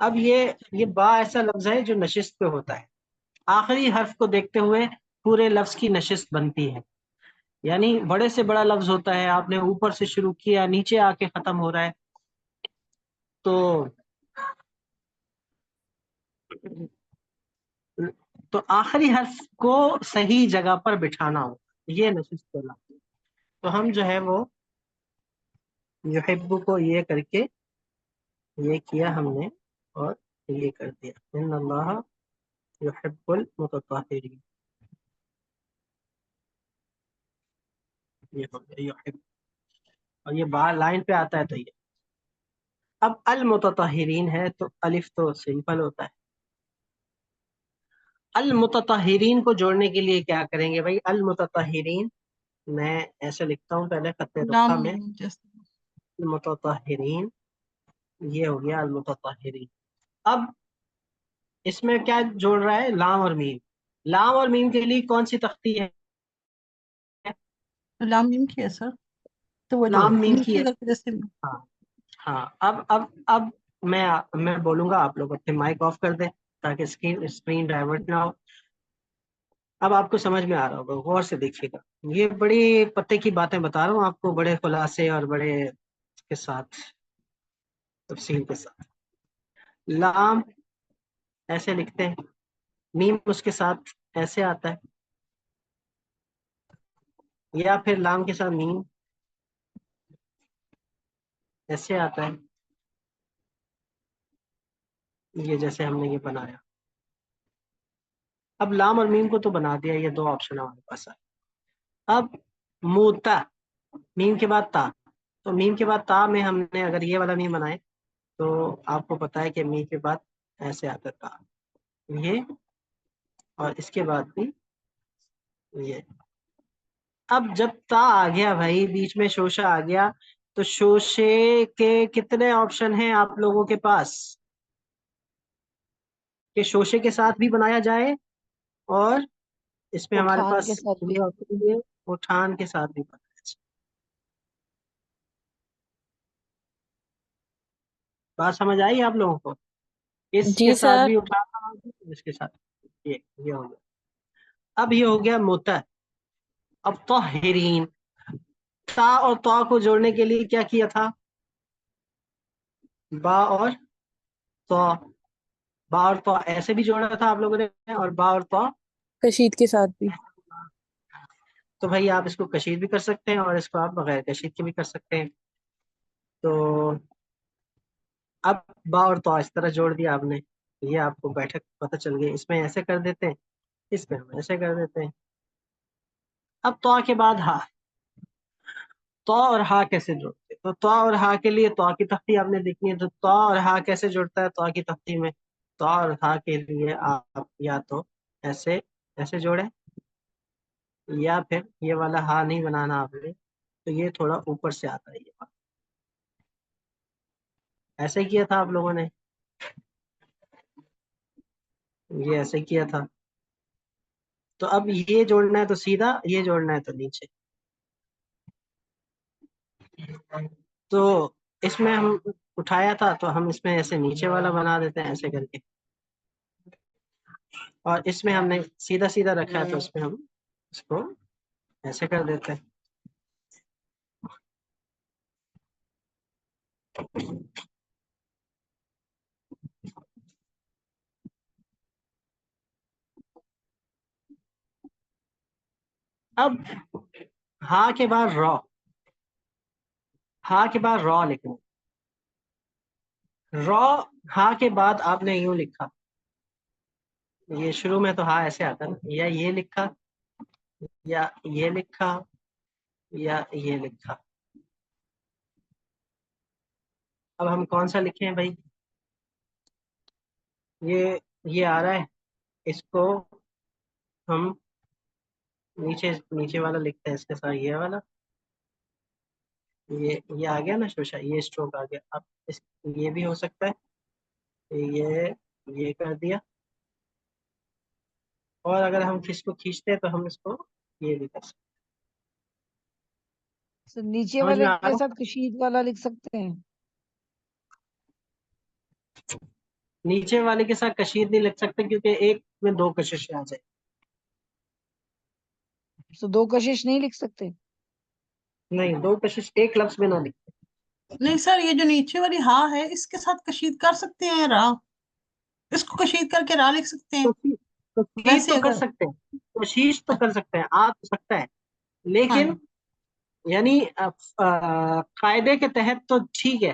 اب یہ با ایسا لفظ ہے جو نشست پہ ہوتا ہے، آخری حرف کو دیکھتے ہوئے پورے لفظ کی نشست بنتی ہے، یعنی بڑے سے بڑا لفظ ہوتا ہے، آپ نے اوپر سے شروع کیا نیچے آ کے ختم ہو رہا ہے، تو آخری حرف کو صحیح جگہ پر بٹھانا ہو، یہ نشست کرنا. تو ہم جو ہے وہ یحب کو یہ کر کے یہ کیا ہم نے، اور یہ کر دیا ان اللہ یحب المتطہرین، یہ ہو گیا یحب، اور یہ باہر لائن پہ آتا ہے تو یہ. اب المتطہرین ہے تو الف تو سمپل ہوتا ہے. المتطہرین کو جوڑنے کے لیے کیا کریں گے بھائی؟ المتطہرین میں ایسے لکھتا ہوں پہلے خط رقہ لام میں، میم جیسے. المتطہرین، یہ ہو گیا المتطہرین. اب اس میں کیا جوڑ رہا ہے؟ لام اور میم. لام اور میم کے لیے کون سی تختی ہے؟ لام میم کی ہے سر، تو وہ جو لام میم کی نیچے ہے. کر کے جیسے. ہاں ہاں. اب میں بولوں گا، آپ لوگ اپنے مائک آف کر دیں تاکہ اسکرین ڈائیورٹ نہ ہو. اب آپ کو سمجھ میں آ رہا ہوگا، غور سے دیکھیے گا. یہ بڑی پتے کی باتیں بتا رہا ہوں آپ کو، بڑے خلاصے اور بڑے کے ساتھ تفصیل کے ساتھ. لام ایسے لکھتے ہیں، میم اس کے ساتھ ایسے آتا ہے، یا پھر لام کے ساتھ میم ایسے آتا ہے، یہ جیسے ہم نے یہ بنایا. اب لام اور میم کو تو بنا دیا، یہ دو آپشن ہمارے پاس ہے. اب موتا، میم کے بعد تا، تو میم کے بعد تا میں ہم نے اگر یہ والا میم بنائے تو آپ کو پتا ہے کہ میم کے بعد ایسے آتا تا، یہ، اور اس کے بعد بھی یہ. اب جب تا آ گیا بھائی، بیچ میں شوشہ آ گیا، تو شوشے کے کتنے آپشن ہیں آپ لوگوں کے پاس کہ شوشے کے ساتھ بھی بنایا جائے، اور اس میں ہمارے اٹھان پاس کے ساتھ بھی. یہ ہوتی ہے اٹھان کے ساتھ بھی بنایا جائے. بات سمجھ آئی آپ لوگوں کو؟ اس کے جی ساتھ سر. بھی اٹھانا، اس کے ساتھ یہ ہو گیا. اب یہ ہو گیا موتا. اب طاہرین، تا اور طا کو جوڑنے کے لیے کیا کیا تھا؟ با اور طا، با اور طا ایسے بھی جوڑا تھا آپ لوگوں نے، اور با اور طا. کشید کے ساتھ بھی. تو بھائی آپ اس کو کشید بھی کر سکتے ہیں، اور اس کو آپ بغیر کشید کے بھی کر سکتے ہیں. تو اب با اور طا اس طرح جوڑ دیا آپ نے، یہ آپ کو بیٹھک پتہ چل گئی. اس میں ایسے کر دیتے ہیں، اس میں ہم ایسے کر دیتے ہیں. اب طا کے بعد ہا، طا اور ہا کیسے جوڑتے ہیں؟ تو طا اور ہا کے لیے طا کی تختی آپ نے دیکھنی ہے. تو طا اور ہا کیسے جوڑتا ہے طا کی تختی میں؟ طا اور ہا کے لیے آپ یا تو ایسے ایسے جوڑیں، یا پھر یہ والا ہا نہیں بنانا آپ نے، تو یہ تھوڑا اوپر سے آتا ہے، یہ ایسے کیا تھا آپ لوگوں نے، یہ ایسے کیا تھا. تو اب یہ جوڑنا ہے تو سیدھا، یہ جوڑنا ہے تو نیچے. تو اس میں ہم اٹھایا تھا تو ہم اس میں ایسے نیچے والا بنا دیتے ہیں ایسے کر کے، اور اس میں ہم نے سیدھا سیدھا رکھا ہے تو اس میں ہم اس کو ایسے کر دیتے ہیں. اب ہا کے بعد را، ہا کے بعد را لکھنا. را ہا کے بعد آپ نے یوں لکھا، یہ شروع میں تو ہا ایسے آتا نا، یا یہ لکھا، یا یہ لکھا، یا یہ لکھا. اب ہم کون سا لکھیں بھائی؟ یہ آ رہا ہے، اس کو ہم نیچے والا لکھتے ہیں، اس کے ساتھ یہ والا، یہ آ گیا نا شوشا، یہ اسٹروک آ گیا. اب یہ بھی ہو سکتا ہے، یہ کر دیا، اور اگر ہم اس کو کھینچتے ہیں تو ہم اس کو یہ بھی کر سکتے So, نیچے ہیں. سمجھ والے میں آ کے رہا ساتھ کشید والا لکھ سکتے ہیں. نیچے والے کے ساتھ کشید نہیں لگ سکتے کیونکہ ایک میں دو کششیں آ جائیں. تو دو کشش نہیں لکھ سکتے. نہیں، دو کشش ایک لفظ میں نہ لکھتے. نہیں سر، یہ جو نیچے والی ہاں ہے اس کے ساتھ کشید کر سکتے ہیں را، اس کو کشید کر کے را لکھ سکتے ہیں کشید ویسے تو کر اگر. سکتے ہیں، کوشش تو کر سکتے ہیں، آ تو سکتا ہے، ہاں لیکن جی، یعنی قاعدے کے تحت تو ٹھیک ہے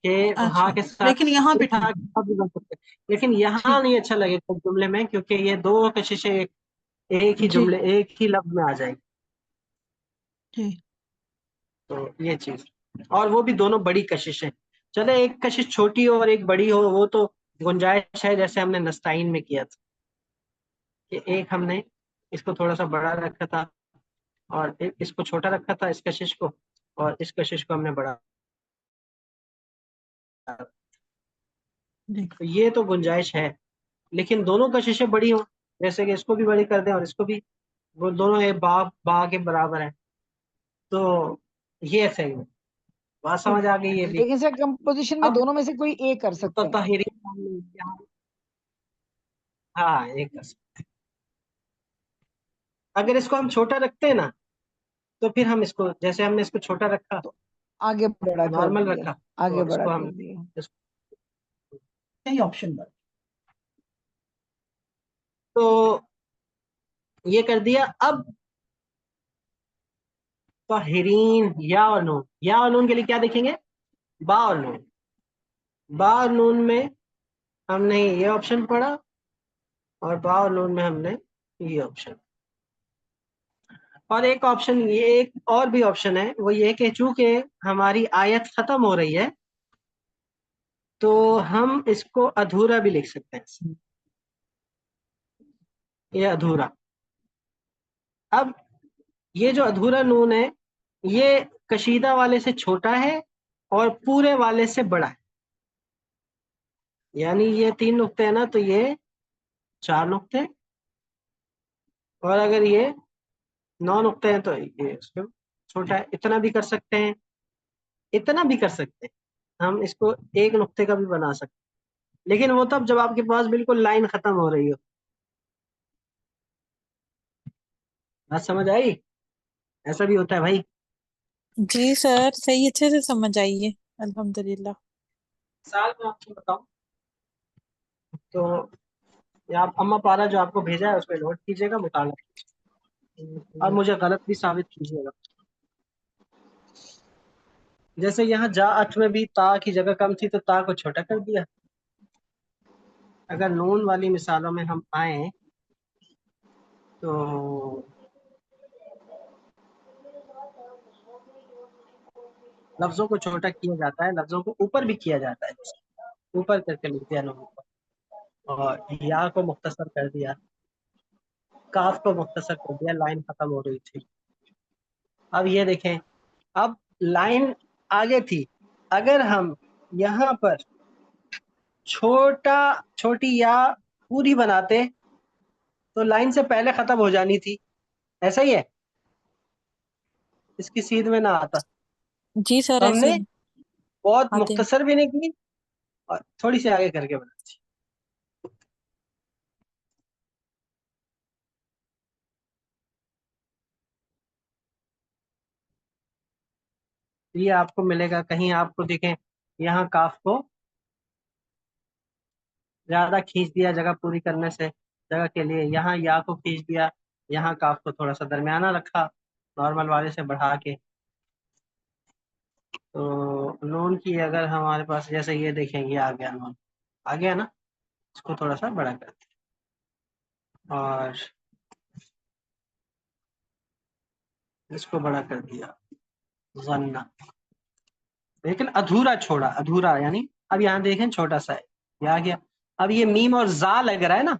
کہ ہاں اچھا کے ساتھ لیکن یہاں پہ ایک ہاں ٹھیک کے ساتھ بھی بن سکتے ہیں. لیکن یہاں ٹھیک نہیں اچھا لگے گا جملے میں، کیونکہ یہ دو کششیں ایک ہی جی جملے ایک ہی لفظ میں آ جائے گی. جی. تو یہ چیز، اور وہ بھی دونوں بڑی کششیں. چلے ایک کشش چھوٹی ہو اور ایک بڑی ہو، وہ تو گنجائش ہے، جیسے ہم نے نستعین میں کیا تھا کہ ایک ہم نے اس کو تھوڑا سا بڑا رکھا تھا اور ایک اس کو چھوٹا رکھا تھا اس کشش کو، اور اس کشش کو ہم نے بڑا. جی تو یہ تو گنجائش ہے، لیکن دونوں کششیں بڑی ہوں، جیسے کہ اس کو بھی بڑی کر دیں اور اس کو بھی، وہ دونوں با کے برابر ہیں، تو یہ صحیح ہے. بات سمجھ آ گئی یہ بھی. لیکن سر کمپوزیشن میں اب دونوں میں سے کوئی ایک کر سکتے ہیں. متطہرین، ہاں ایک کر سکتے ہیں. اگر اس کو ہم چھوٹا رکھتے ہیں نا تو پھر ہم اس کو، جیسے ہم نے اس کو چھوٹا رکھا، تو آگے بڑا کر نارمل دیا، رکھا، آگے اور اس بڑا کو ہم کر دیا. یہی آپشن بر. تو یہ کر دیا. اب طاہرین، یا اور نون، یا اور نون کے لیے کیا دیکھیں گے؟ با اور نون. با اور نون میں ہم نے یہ آپشن پڑھا، اور با اور نون میں ہم نے یہ آپشن. اور ایک آپشن، یہ ایک اور بھی آپشن ہے، وہ یہ کہ چونکہ ہماری آیت ختم ہو رہی ہے تو ہم اس کو ادھورا بھی لکھ سکتے ہیں. یہ ادھورا. اب یہ جو ادھورا نون ہے یہ کشیدہ والے سے چھوٹا ہے اور پورے والے سے بڑا ہے. یعنی یہ 3 نقطے ہیں نا، تو یہ 4 نقطے، اور اگر یہ 9 نقطے ہیں تو یہ اس کو چھوٹا ہے. اتنا بھی کر سکتے ہیں، اتنا بھی کر سکتے ہیں، ہم اس کو 1 نقطے کا بھی بنا سکتے ہیں، لیکن وہ تب جب آپ کے پاس بالکل لائن ختم ہو رہی ہو. بات سمجھ آئی؟ ایسا بھی ہوتا ہے بھائی. جی سر صحیح، اچھے سے سمجھ آئی ہے الحمدللہ. مثال میں آپ کو بتاؤں تو یہ آپ اما پارا جو آپ کو بھیجا ہے اس پہ نوٹ کیجیے گا، مطالعہ کیجیے، اور مجھے غلط بھی ثابت کیجیے گا. جیسے یہاں جاءت میں بھی تا کی جگہ کم تھی تو تا کو چھوٹا کر دیا. اگر نون والی مثالوں میں ہم آئیں تو لفظوں کو چھوٹا کیا جاتا ہے، لفظوں کو اوپر بھی کیا جاتا ہے. اوپر کر کے لکھ دیا نون کو، اور یا کو مختصر کر دیا، کاف کو مختصر کر دیا، لائن ختم ہو رہی تھی. اب یہ دیکھیں، اب لائن آگے تھی، اگر ہم یہاں پر چھوٹی یا پوری بناتے تو لائن سے پہلے ختم ہو جانی تھی. ایسا ہی ہے، اس کی سیدھ میں نہ آتا. جی سر ہم ایسے نے بہت آتے ہیں. مختصر بھی نہیں کی اور تھوڑی سی آگے کر کے بنا دی. یہ آپ کو ملے گا کہیں، آپ کو دیکھیں یہاں کاف کو زیادہ کھینچ دیا جگہ پوری کرنے سے جگہ کے لیے، یہاں یا کو کھینچ دیا، یہاں کاف کو تھوڑا سا درمیانہ رکھا نارمل والے سے بڑھا کے. تو نون کی اگر ہمارے پاس جیسے یہ دیکھیں، یہ آ گیا نون، آ گیا نا، اس کو تھوڑا سا بڑا کر دیا اور اس کو بڑا کر دیا ظن، لیکن ادھورا چھوڑا، ادھورا یعنی اب یہاں دیکھیں چھوٹا سا ہے، یہ آ گیا. اب یہ میم اور زا لگ رہا ہے نا،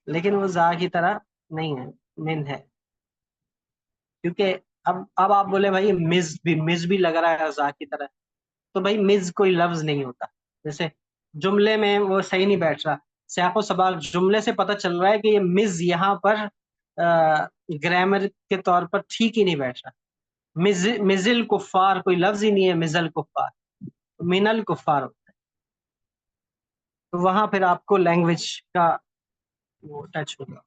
لیکن وہ زا کی طرح نہیں ہے، من ہے. کیونکہ اب آپ بولے بھائی مز بھی لگ رہا ہے زا کی طرح، تو بھائی مز کوئی لفظ نہیں ہوتا. جیسے جملے میں وہ صحیح نہیں بیٹھ رہا، سیاق و سباق جملے سے پتہ چل رہا ہے کہ یہ مز یہاں پر گرامر کے طور پر ٹھیک ہی نہیں بیٹھ رہا. مزل کفار کوئی لفظ ہی نہیں ہے، مزل کفار، من الکفار ہوتا ہے. تو وہاں پھر آپ کو لینگویج کا وہ ٹچ ہوگا.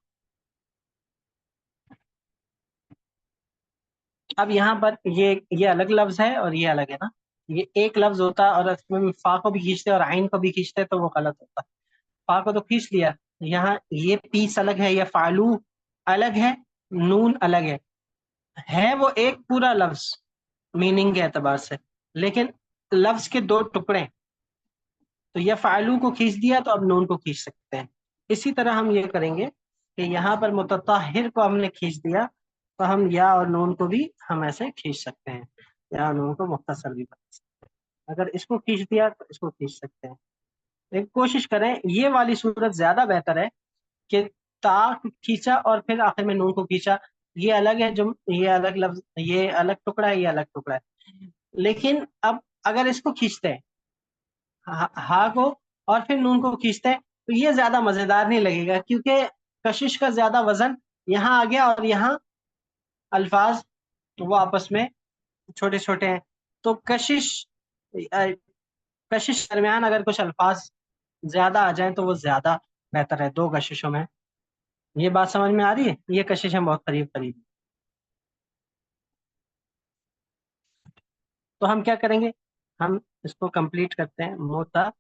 اب یہاں پر یہ الگ لفظ ہے اور یہ الگ ہے نا. یہ ایک لفظ ہوتا ہے اور اس میں فا کو بھی کھینچتے اور عین کو بھی کھینچتے تو وہ غلط ہوتا. فا کو تو کھینچ لیا. یہاں یہ پیس الگ ہے, یہ فعلو الگ ہے, نون الگ ہے وہ ایک پورا لفظ میننگ کے اعتبار سے, لیکن لفظ کے دو ٹکڑے. تو یہ فعلو کو کھینچ دیا تو اب نون کو کھینچ سکتے ہیں. اسی طرح ہم یہ کریں گے کہ یہاں پر متطہر کو ہم نے کھینچ دیا تو ہم یا اور نون کو بھی ہم ایسے کھینچ سکتے ہیں, یا نون کو مختصر بھی بنا سکتے ہیں. اگر اس کو کھینچ دیا تو اس کو کھینچ سکتے ہیں. ایک کوشش کریں, یہ والی صورت زیادہ بہتر ہے کہ تا کھینچا اور پھر آخر میں نون کو کھینچا. یہ الگ ہے, یہ الگ لفظ, یہ الگ ٹکڑا ہے, یہ الگ ٹکڑا ہے. لیکن اب اگر اس کو کھینچتے ہیں ہا کو اور پھر نون کو کھینچتے ہیں تو یہ زیادہ مزیدار نہیں لگے گا, کیونکہ کشش کا زیادہ وزن یہاں آ گیا اور یہاں الفاظ وہ آپس میں چھوٹے چھوٹے ہیں. تو کشش درمیان اگر کچھ الفاظ زیادہ آ جائیں تو وہ زیادہ بہتر ہے دو کششوں میں. یہ بات سمجھ میں آ رہی ہے؟ یہ کششیں بہت قریب قریب. تو ہم کیا کریں گے, ہم اس کو کمپلیٹ کرتے ہیں. متطہری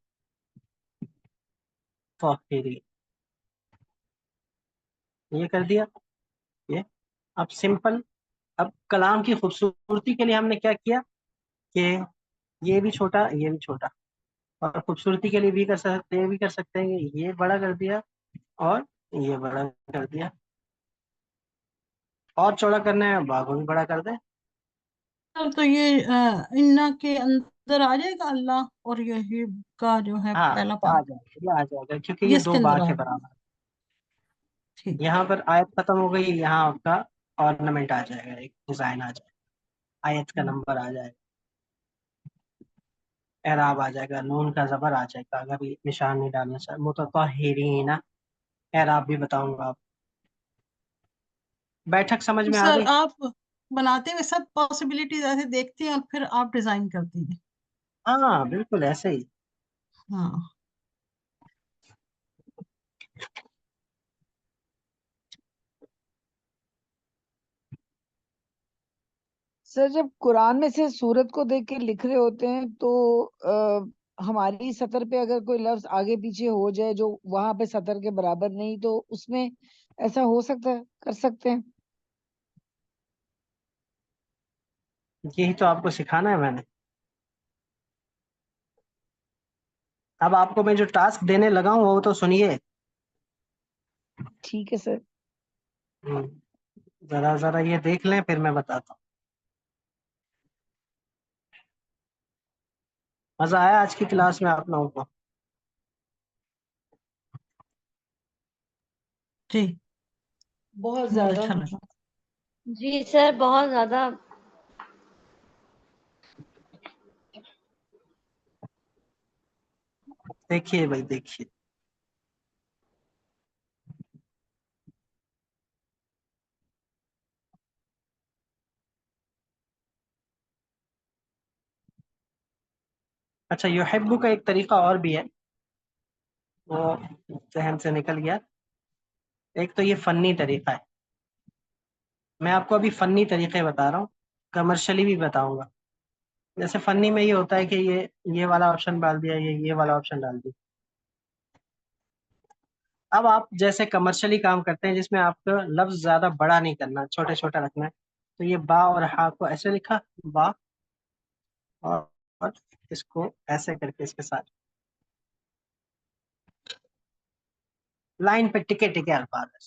یہ کر دیا. یہ اب سمپل, اب کلام کی خوبصورتی کے لیے ہم نے کیا کیا کہ یہ بھی چھوٹا یہ بھی چھوٹا, اور خوبصورتی کے لیے بھی کر سکتے, یہ بھی کر سکتے ہیں, یہ بڑا کر دیا اور یہ بڑا کر دیا. اور چوڑا کرنا ہے باغوں بھی بڑا کر دیں. تو یہ انا کے اندر آ جائے گا اللہ اور یہ کا جو ہے ہاں پہلا آ پارٹ, جائے گا, یہ آ جائے گا کیونکہ یہ یہ اس دو کے با اندر آ کے جائے گا. برابر. ٹھیک ہے. یہاں پر آیت ختم ہو گئی, یہاں آپ کا آرنامنٹ آ جائے گا, ایک ڈیزائن آ جائے گا, آیت کا نمبر آ جائے گا, اعراب آ جائے گا, نون کا زبر آ جائے گا. اگر یہ نشان نہیں ڈالنا چاہے متطہرین, اعراب بھی بتاؤں گا آپ. بیٹھک سمجھ میں آ سر گئی؟ آپ بناتے ہوئے سب پاسبلٹیز ایسے دیکھتے ہیں اور پھر آپ ڈیزائن کرتے ہیں. ہاں بالکل ایسے ہی. ہاں سر جب قرآن میں سے سورت کو دیکھ کے لکھ رہے ہوتے ہیں تو ہماری سطر پہ اگر کوئی لفظ آگے پیچھے ہو جائے جو وہاں پہ سطر کے برابر نہیں, تو اس میں ایسا ہو سکتا ہے, کر سکتے ہیں. یہی تو آپ کو سکھانا ہے میں نے. اب آپ کو میں جو ٹاسک دینے لگا ہوں وہ تو سنیے. ٹھیک ہے سر. ذرا یہ دیکھ لیں پھر میں بتاتا ہوں. مزہ آیا آج کی کلاس میں آپ لوگوں کو؟ جی بہت بہت زیادہ. اچھا لگا. جی سر بہت زیادہ. دیکھیے بھائی دیکھیے, اچھا یحبو کا ایک طریقہ اور بھی ہے, وہ ذہن سے نکل گیا. ایک تو یہ فنی طریقہ ہے, میں آپ کو ابھی فنی طریقے بتا رہا ہوں, کمرشلی بھی بتاؤں گا. جیسے فنی میں یہ ہوتا ہے کہ یہ والا آپشن ڈال دیا, یہ والا آپشن ڈال دیا. اب آپ جیسے کمرشلی کام کرتے ہیں جس میں آپ کو لفظ زیادہ بڑا نہیں کرنا, چھوٹے چھوٹا رکھنا ہے, تو یہ با اور ہا کو ایسے لکھا, با, اور اس کو ایسے کر کے اس کے ساتھ لائن پہ ٹکے ٹکے الفاظ ہے.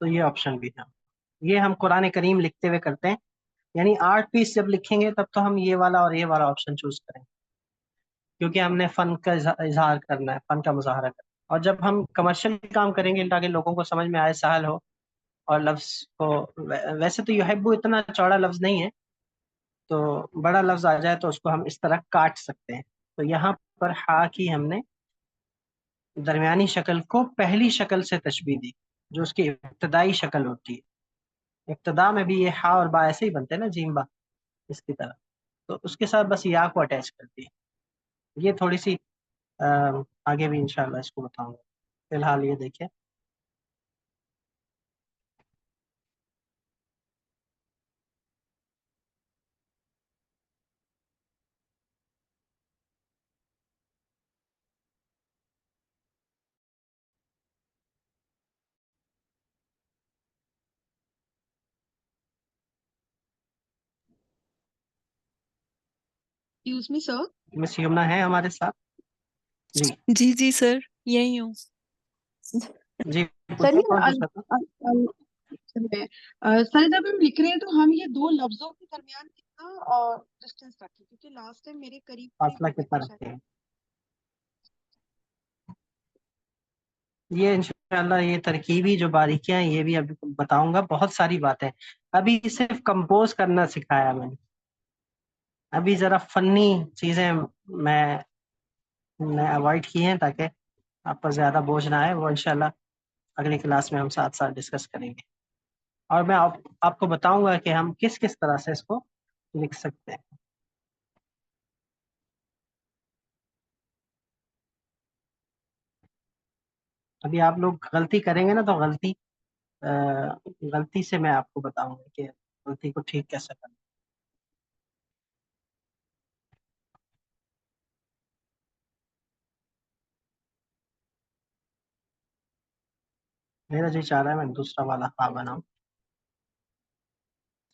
تو یہ آپشن بھی ہے. یہ ہم قرآن کریم لکھتے ہوئے کرتے ہیں, یعنی 8 پیس جب لکھیں گے تب تو ہم یہ والا اور یہ والا آپشن چوز کریں گے, کیونکہ ہم نے فن کا اظہار کرنا ہے, فن کا مظاہرہ کرنا ہے. اور جب ہم کمرشل کام کریں گے تاکہ لوگوں کو سمجھ میں آئے, سہل ہو, اور لفظ کو ویسے تو یحبو اتنا چوڑا لفظ نہیں ہے, تو بڑا لفظ آ جائے تو اس کو ہم اس طرح کاٹ سکتے ہیں. تو یہاں پر ہا کی ہم نے درمیانی شکل کو پہلی شکل سے تشبیہ دی جو اس کی ابتدائی شکل ہوتی ہے. ابتدا میں بھی یہ ہا اور با ایسے ہی بنتے ہیں نا, جیم با, اس کی طرح. تو اس کے ساتھ بس یا کو اٹیچ کر دیے. یہ تھوڑی سی آگے بھی انشاءاللہ اس کو بتاؤں گا. فی الحال یہ دیکھیں. Excuse me, sir. مس یمنا ہے ہمارے ساتھ؟ جی جی جی سر یہی ہوں. جی سر پوچھو یہ کون پوچھا تھا؟ سر جب ہم لکھ رہے ہیں تو ہم یہ دو لفظوں کے درمیان کتنا ڈسٹینس رکھیں، کیونکہ لاسٹ ٹائم میرے قریب فاصلہ ہو گئے کتنا تھے شاید. رکھتے ہیں؟ یہ انشاءاللہ یہ ترکیبی جو باریکیاں ہیں یہ بھی ابھی بتاؤں گا. بہت ساری باتیں ابھی صرف کمپوز کرنا سکھایا میں نے. ابھی ذرا فنی چیزیں میں نے اوائڈ کی ہیں تاکہ آپ پر زیادہ بوجھ نہ آئے. وہ انشاءاللہ اگلی کلاس میں ہم ساتھ ساتھ ڈسکس کریں گے. اور میں آپ کو بتاؤں گا کہ ہم کس کس طرح سے اس کو لکھ سکتے ہیں. ابھی آپ لوگ غلطی کریں گے نا تو غلطی سے میں آپ کو بتاؤں گا کہ غلطی کو ٹھیک کیسے کرنا. میرا جی چاہ رہا ہے میں دوسرا والا خواہ بناؤں.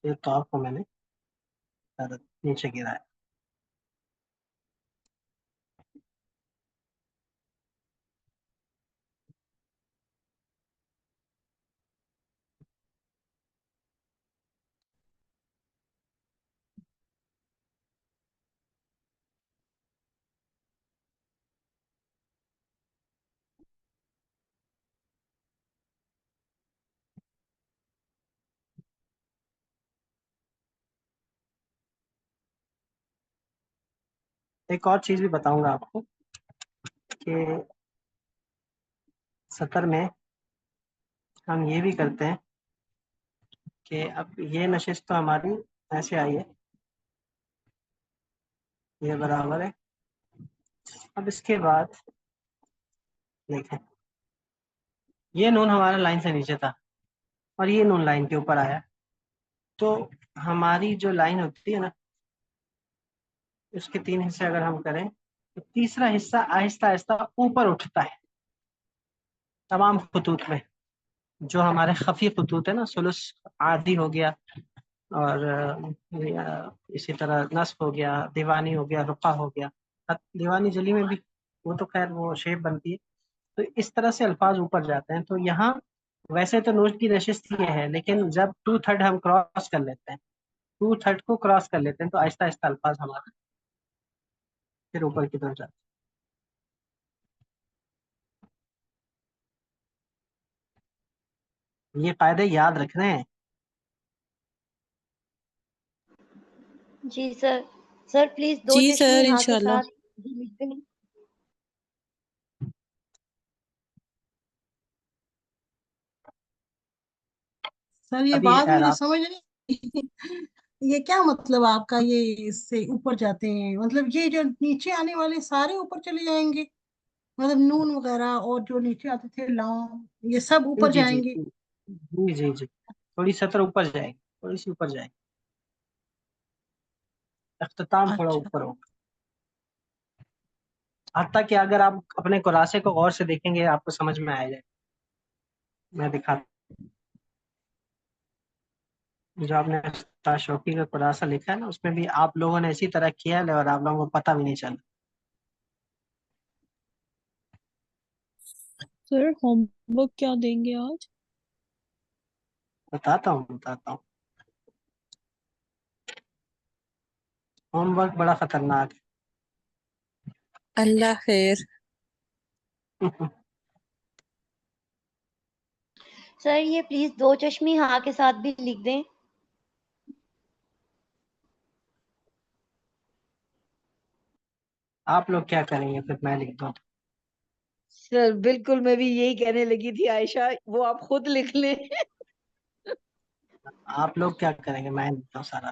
یہ طور کو میں نے نیچے گرایا. ایک اور چیز بھی بتاؤں گا آپ کو کہ سطر میں ہم یہ بھی کرتے ہیں کہ اب یہ نشست تو ہماری ایسے آئی ہے، یہ برابر ہے. اب اس کے بعد دیکھیں یہ نون ہمارا لائن سے نیچے تھا اور یہ نون لائن کے اوپر آیا. تو ہماری جو لائن ہوتی ہے نا اس کے 3 حصے اگر ہم کریں تو تیسرا حصہ آہستہ آہستہ اوپر اٹھتا ہے. تمام خطوط میں جو ہمارے خفی خطوط ہیں نا، ثلث عادی ہو گیا اور اسی طرح نصف ہو گیا، دیوانی ہو گیا، رقع ہو گیا. دیوانی جلی میں بھی وہ تو خیر وہ شیپ بنتی ہے. تو اس طرح سے الفاظ اوپر جاتے ہیں. تو یہاں ویسے تو نوٹ کی نشست یہ ہے، لیکن جب 2/3 ہم کراس کر لیتے ہیں، 2/3 کو کراس کر لیتے ہیں تو آہستہ آہستہ الفاظ ہمارا پھر اوپر کی طرف جاتے ہیں. یہ قاعدے یاد رکھنے ہیں. جی سر. سر پلیز 2 جی چشمی سر ہاں کے انشاءاللہ. ساتھ بھی لکھتے ہیں. سر یہ ابھی بات مجھے اعراب سمجھ نہیں یہ کیا مطلب آپ کا، یہ اس سے اوپر جاتے ہیں مطلب یہ جو نیچے آنے والے سارے اوپر چلے جائیں گے، مطلب نون وغیرہ اور جو نیچے آتے تھے لام یہ سب جی اوپر جی جائیں جی گے؟ جی جی جی تھوڑی سطر اوپر جائے گی، تھوڑی سی اوپر جائے گی. اختتام تھوڑا اچھا اوپر ہوگا. حتیٰ کہ اگر آپ اپنے قراسے کو غور سے دیکھیں گے آپ کو سمجھ میں آ جائے. میں دکھاتا ہوں. جو آپ نے استاد شوقی کا قراسہ لکھا ہے نا اس میں بھی آپ لوگوں نے اسی طرح کیا ہے اور آپ لوگوں کو پتہ بھی نہیں چلا. سر ہوم ورک کیا دیں گے آج؟ بتاتا ہوں ہوم ورک بڑا خطرناک اللہ خیر. ہے. سر یہ پلیز 2 چشمی ہاں کے ساتھ بھی لکھ دیں. آپ لوگ کیا کریں گے پھر میں لکھ دوں؟ سر بالکل میں بھی یہی کہنے لگی تھی عائشہ، وہ آپ خود لکھ لیں. آپ لوگ کیا کریں گے؟ میں لکھتا ہوں سارا.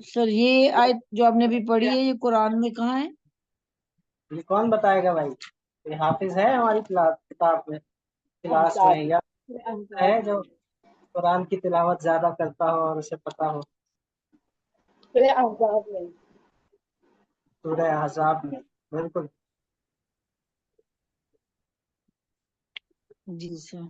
سر یہ آیت جو آپ نے ابھی پڑھی ہے یہ قرآن میں کہاں ہے؟ یہ کون بتائے گا بھائی؟ یہ حافظ ہے ہماری کتاب میں، کلاس میں، یا ہے جو قرآن کی تلاوت زیادہ کرتا ہو اور اسے پتا ہو؟ سورہ احزاب میں، بالکل. جی سر.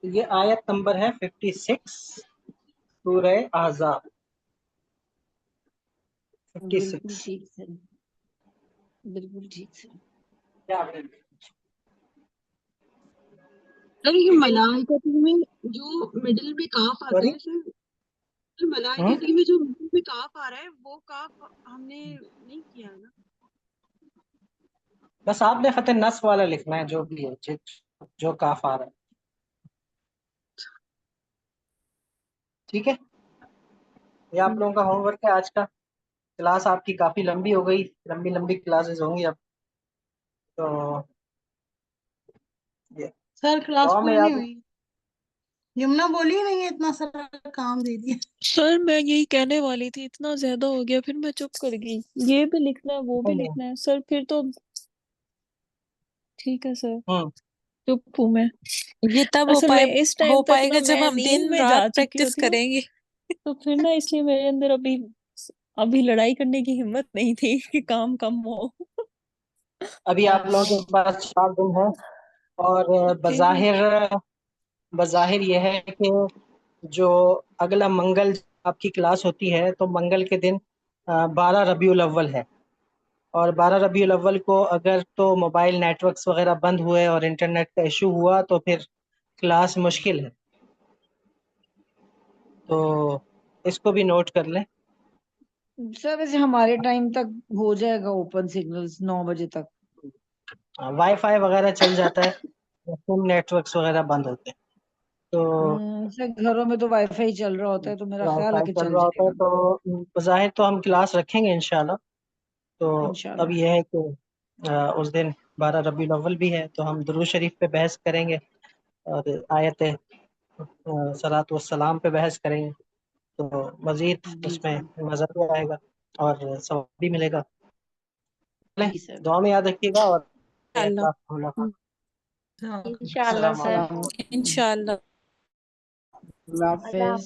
یہ آیت نمبر ہے 56 سورہ احزاب. 56. بالکل ٹھیک سر، بالکل ٹھیک سر. کیا سر یہ ملائکتی میں جو مڈل میں کاف آتا ہے سر، ملائکتی میں جو مڈل میں کاف آ رہا ہے وہ کاف ہم نے نہیں کیا نا. بس آپ نے فتح نصب والا لکھنا ہے، جو بھی ہے، جو کاف آ رہا ہے. ٹھیک ہے، یہ آپ لوگوں کا ہوم ورک ہے آج کا. کلاس آپ کی کافی لمبی ہو گئی، لمبی کلاسز ہوں گی اب تو. سر کلاس دعا میں پوری یاد نہیں ہوئی. یمنا بولی نہیں ہے، اتنا سارا کام دے دیا. سر میں یہی کہنے والی تھی، اتنا زیادہ ہو گیا پھر میں چپ کر گئی. یہ بھی لکھنا ہے وہ بھی لکھنا ہے سر، پھر تو ٹھیک ہے سر، چپ ہوں میں. یہ تب اصل میں اس ٹائم ہو تک پائے نا گا جب میں ہم نیند دن میں جا رات چکی پریکٹس ہوتی ہوں، کریں گے. تو پھر نا اس لیے میرے اندر ابھی لڑائی کرنے کی ہمت نہیں تھی کہ کام کم ہو. ابھی آپ لوگوں کے پاس 4 دن ہے، اور بظاہر یہ ہے کہ جو اگلا منگل آپ کی کلاس ہوتی ہے تو منگل کے دن 12 ربیع الاول ہے، اور 12 ربیع الاول کو اگر تو موبائل نیٹ ورکس وغیرہ بند ہوئے اور انٹرنیٹ کا ایشو ہوا تو پھر کلاس مشکل ہے. تو اس کو بھی نوٹ کر لیں. سر ویسے ہمارے ٹائم تک ہو جائے گا اوپن سگنلز 9 بجے تک. وائی فائی وغیرہ چل جاتا ہے، فون نیٹ ورکس وغیرہ بند ہوتے ہیں. تو سر گھروں میں تو وائی فائی چل رہا ہوتا ہے تو میرا وائی خیال ہے فائی کہ چل چل رہا جائے ہوتا ہے گا. تو بظاہر تو ہم کلاس رکھیں گے انشاءاللہ. تو انشاءاللہ. اب یہ ہے کہ اس دن 12 ربیع الاول بھی ہے تو ہم درود شریف پہ بحث کریں گے اور آیت صلاۃ والسلام پہ بحث کریں گے، تو مزید جی اس میں سر. مزہ بھی آئے گا اور ثواب بھی ملے گا. جی سر. دعا میں یاد رکھیے گا، اور انشاءاللہ. انشاءاللہ السلام سر. علیکم. انشاءاللہ. اللہ حافظ.